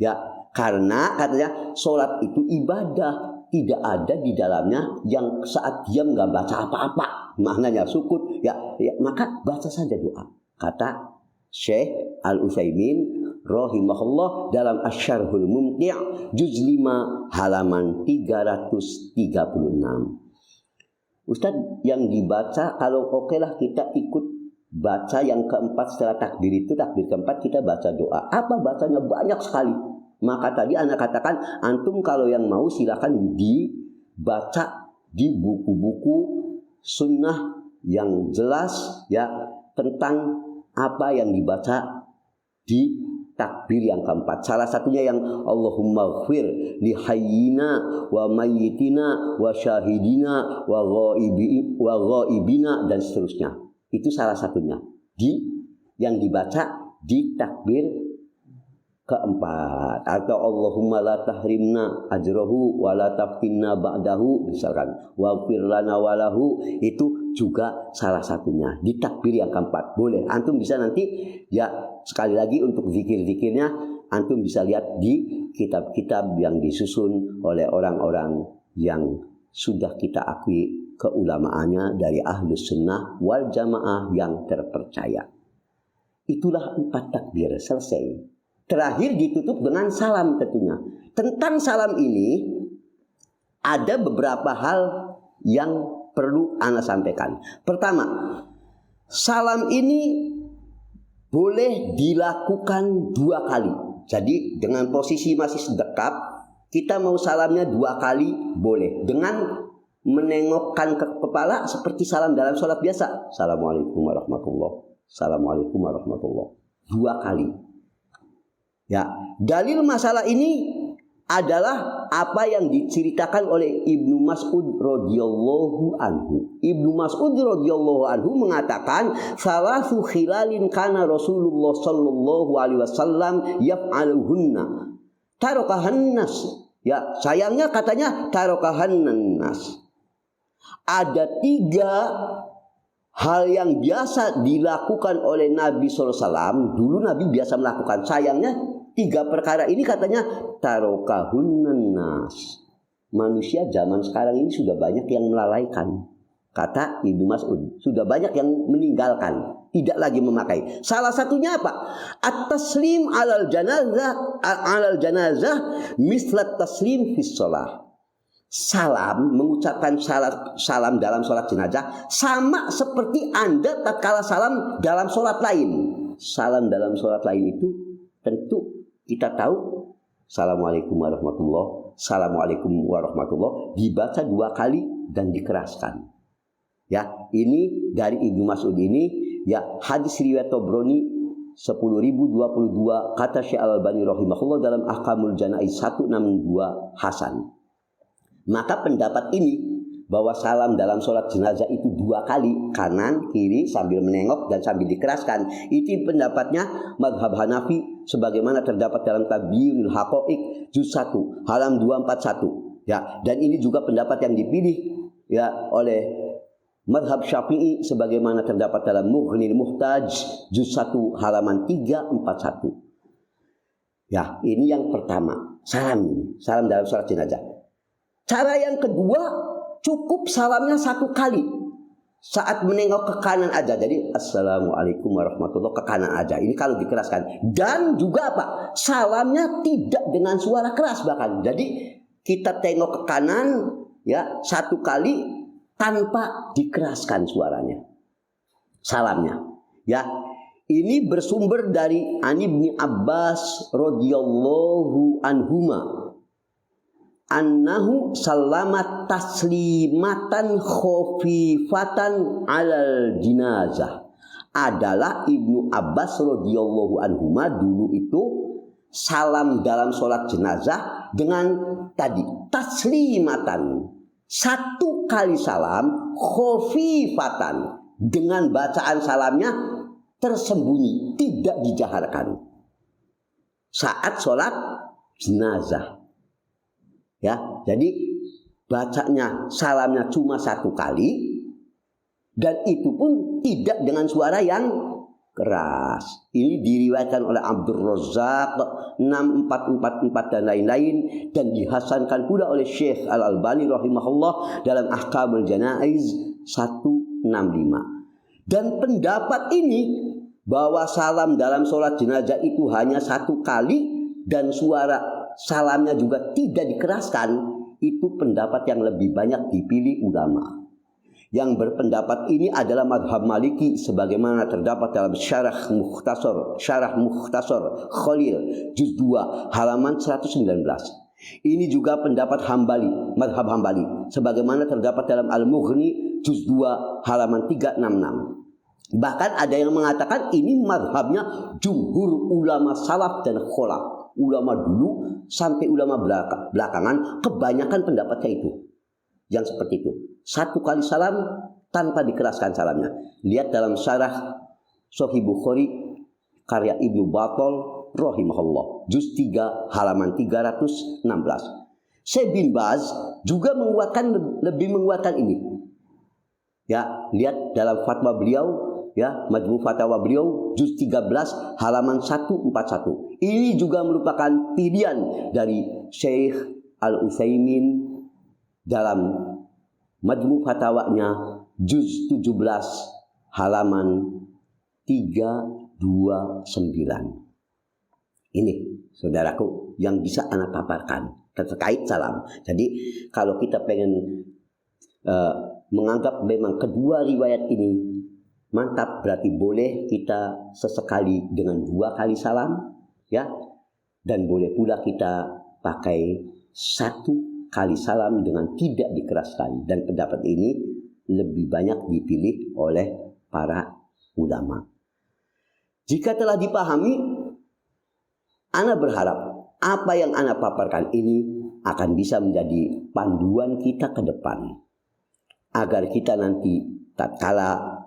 S1: Ya, karena katanya sholat itu ibadah, tidak ada di dalamnya yang saat diam nggak baca apa-apa. Maknanya sukut. Ya, maka baca saja doa. Kata Syekh Al-Utsaimin rahimahullah dalam Asy-Syarhul Mumti' juz 5 halaman 336. Ustaz, yang dibaca kalau oke lah kita ikut baca yang keempat setelah takbir itu, takbir keempat kita baca doa. Apa bacanya? Banyak sekali. Maka tadi Anda katakan antum kalau yang mau silakan dibaca di buku-buku sunnah yang jelas, ya, tentang apa yang dibaca di takbir yang keempat. Salah satunya yang Allahumma ghfir li hayyina wa mayyitina wa syahidina wa ghaibina dan seterusnya. Itu salah satunya yang dibaca di takbir keempat. Atau Allahumma la tahrimna ajrahu wa la taftinna ba'dahu, misalkan wa ghfir lana wa lahu, itu juga salah satunya di takbir yang keempat. Boleh antum bisa nanti, ya, sekali lagi untuk zikir-zikirnya antum bisa lihat di kitab-kitab yang disusun oleh orang-orang yang sudah kita akui keulamaannya dari Ahlus Sunnah wal Jamaah yang terpercaya. Itulah 4 takbir selesai. Terakhir ditutup dengan salam tentunya. Tentang salam ini ada beberapa hal yang perlu Anda sampaikan. Pertama, salam ini boleh dilakukan 2 kali. Jadi dengan posisi masih sedekap, kita mau salamnya 2 kali boleh. Dengan menengokkan ke kepala seperti salam dalam sholat biasa. Assalamualaikum warahmatullahi. Assalamualaikum warahmatullahi. 2 kali. Ya, dalil masalah ini adalah apa yang diceritakan oleh Ibnu Mas'ud radhiyallahu anhu. Ibnu Mas'ud radhiyallahu anhu mengatakan, "Salasu khilalin kana Rasulullah sallallahu alaihi wasallam yaf'aluhunna. Tarokahan nas." Ya, sayangnya katanya tarokahan nas. Ada 3 hal yang biasa dilakukan oleh Nabi SAW. Dulu Nabi biasa melakukan. Sayangnya 3 perkara ini katanya tarokahun nas. Manusia zaman sekarang ini sudah banyak yang melalaikan. Kata Ibnu Mas'ud, sudah banyak yang meninggalkan, tidak lagi memakai. Salah satunya apa? At-taslim alal janazah mislat taslim fis shalah. Salam, mengucapkan salam dalam sholat jenazah sama seperti Anda tatkala salam dalam sholat lain. Salam dalam sholat lain itu tentu kita tahu, Assalamualaikum warahmatullahi, Assalamualaikum warahmatullahi, dibaca 2 kali dan dikeraskan. Ya, ini dari Ibnu Mas'ud ini, ya, hadis riwayat Tabrani 10.022, kata Syekh Al-Albani rahimahullah dalam Ahkamul Janaiz 162 hasan. Maka pendapat ini bahwa salam dalam sholat jenazah itu 2 kali, kanan kiri sambil menengok dan sambil dikeraskan, itu pendapatnya mazhab Hanafi sebagaimana terdapat dalam Tabyinul Haqaiq juz 1 halaman 241. Ya, dan ini juga pendapat yang dipilih ya oleh mazhab Syafi'i sebagaimana terdapat dalam Mughnil Muhtaj juz 1 halaman 341. Ya, ini yang pertama, salam dalam sholat jenazah. Cara yang kedua, cukup salamnya 1 kali. Saat menengok ke kanan aja. Jadi Assalamualaikum warahmatullahi, ke kanan aja. Ini kalau dikeraskan. Dan juga apa? Salamnya tidak dengan suara keras bahkan. Jadi kita tengok ke kanan ya 1 kali tanpa dikeraskan suaranya. Salamnya. Ya. Ini bersumber dari Ibnu Abbas radhiyallahu anhuma. Annahu salamat taslimatan khafifatan alal jinazah. Adalah Ibnu Abbas radhiyallahu anhuma dulu itu salam dalam sholat jenazah dengan tadi taslimatan, 1 kali salam, khafifatan, dengan bacaan salamnya tersembunyi, tidak dijaharkan saat sholat jenazah. Ya, jadi bacanya salamnya cuma 1 kali dan itu pun tidak dengan suara yang keras. Ini diriwayatkan oleh Abdul Razzaq 6444 dan lain-lain, dan dihasankan pula oleh Syekh Al-Albani rahimahullah dalam Ahkamul Janaiz 165. Dan pendapat ini bahwa salam dalam sholat jenazah itu hanya 1 kali dan suara salamnya juga tidak dikeraskan, itu pendapat yang lebih banyak dipilih ulama. Yang berpendapat ini adalah mazhab Maliki sebagaimana terdapat dalam Syarah Mukhtasar Khalil juz 2 halaman 119. Ini juga pendapat Hambali, mazhab Hambali sebagaimana terdapat dalam Al-Mughni juz 2 halaman 366. Bahkan ada yang mengatakan ini mazhabnya jumhur ulama salaf dan kholaf. Ulama dulu sampai ulama belakangan kebanyakan pendapatnya itu yang seperti itu, 1 kali salam tanpa dikeraskan salamnya. Lihat dalam Syarah Sahih Bukhari karya Ibnu Battal rahimahullah juz 3 halaman 316. Syekh bin Baz juga lebih menguatkan ini. Ya, lihat dalam fatwa beliau, ya, Majmu' Fatawa beliau juz 13 halaman 141. Ini juga merupakan pilihan dari Syekh Al-Utsaimin dalam Majmu' Fatawanya juz 17 halaman 329. Ini saudaraku yang bisa anak paparkan terkait salam. Jadi kalau kita pengen menganggap memang kedua riwayat ini mantap, berarti boleh kita sesekali dengan 2 kali salam, ya, dan boleh pula kita pakai 1 kali salam dengan tidak dikeraskan. Dan pendapat ini lebih banyak dipilih oleh para ulama. Jika telah dipahami, ana berharap Apa yang Ana paparkan ini akan bisa menjadi panduan kita ke depan. Agar kita nanti tatkala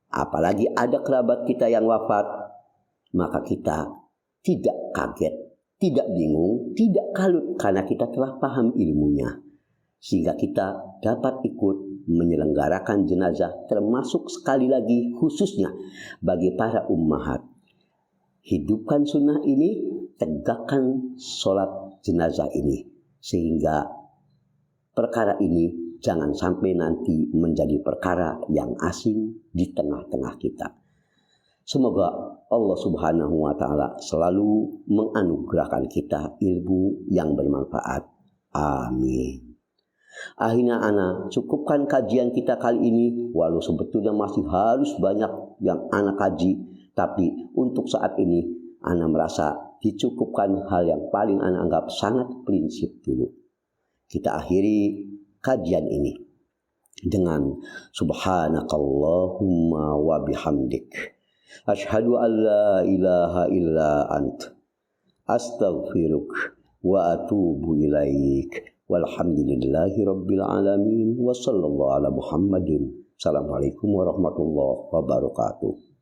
S1: apalagi ada kerabat kita yang wafat, maka kita tidak kaget, tidak bingung, tidak kalut karena kita telah paham ilmunya. Sehingga kita dapat ikut menyelenggarakan jenazah, termasuk sekali lagi khususnya bagi para ummahat. Hidupkan sunnah ini, tegakkan sholat jenazah ini. Sehingga perkara ini jangan sampai nanti menjadi perkara yang asing di tengah-tengah kita. Semoga Allah Subhanahu wa Ta'ala selalu menganugerahkan kita ilmu yang bermanfaat. Amin. Akhirnya Ana cukupkan kajian kita kali ini, walau sebetulnya masih harus banyak yang Ana kaji, tapi untuk saat ini Ana merasa dicukupkan hal yang paling Ana anggap sangat prinsip dulu. Kita akhiri kajian ini dengan subhanakallahumma wa bihamdik asyhadu an la ilaha illa ant astaghfiruk wa atubu ilaik. Walhamdulillahi rabbil alamin wa sallallahu ala Muhammadin. Assalamualaikum warahmatullahi wabarakatuh.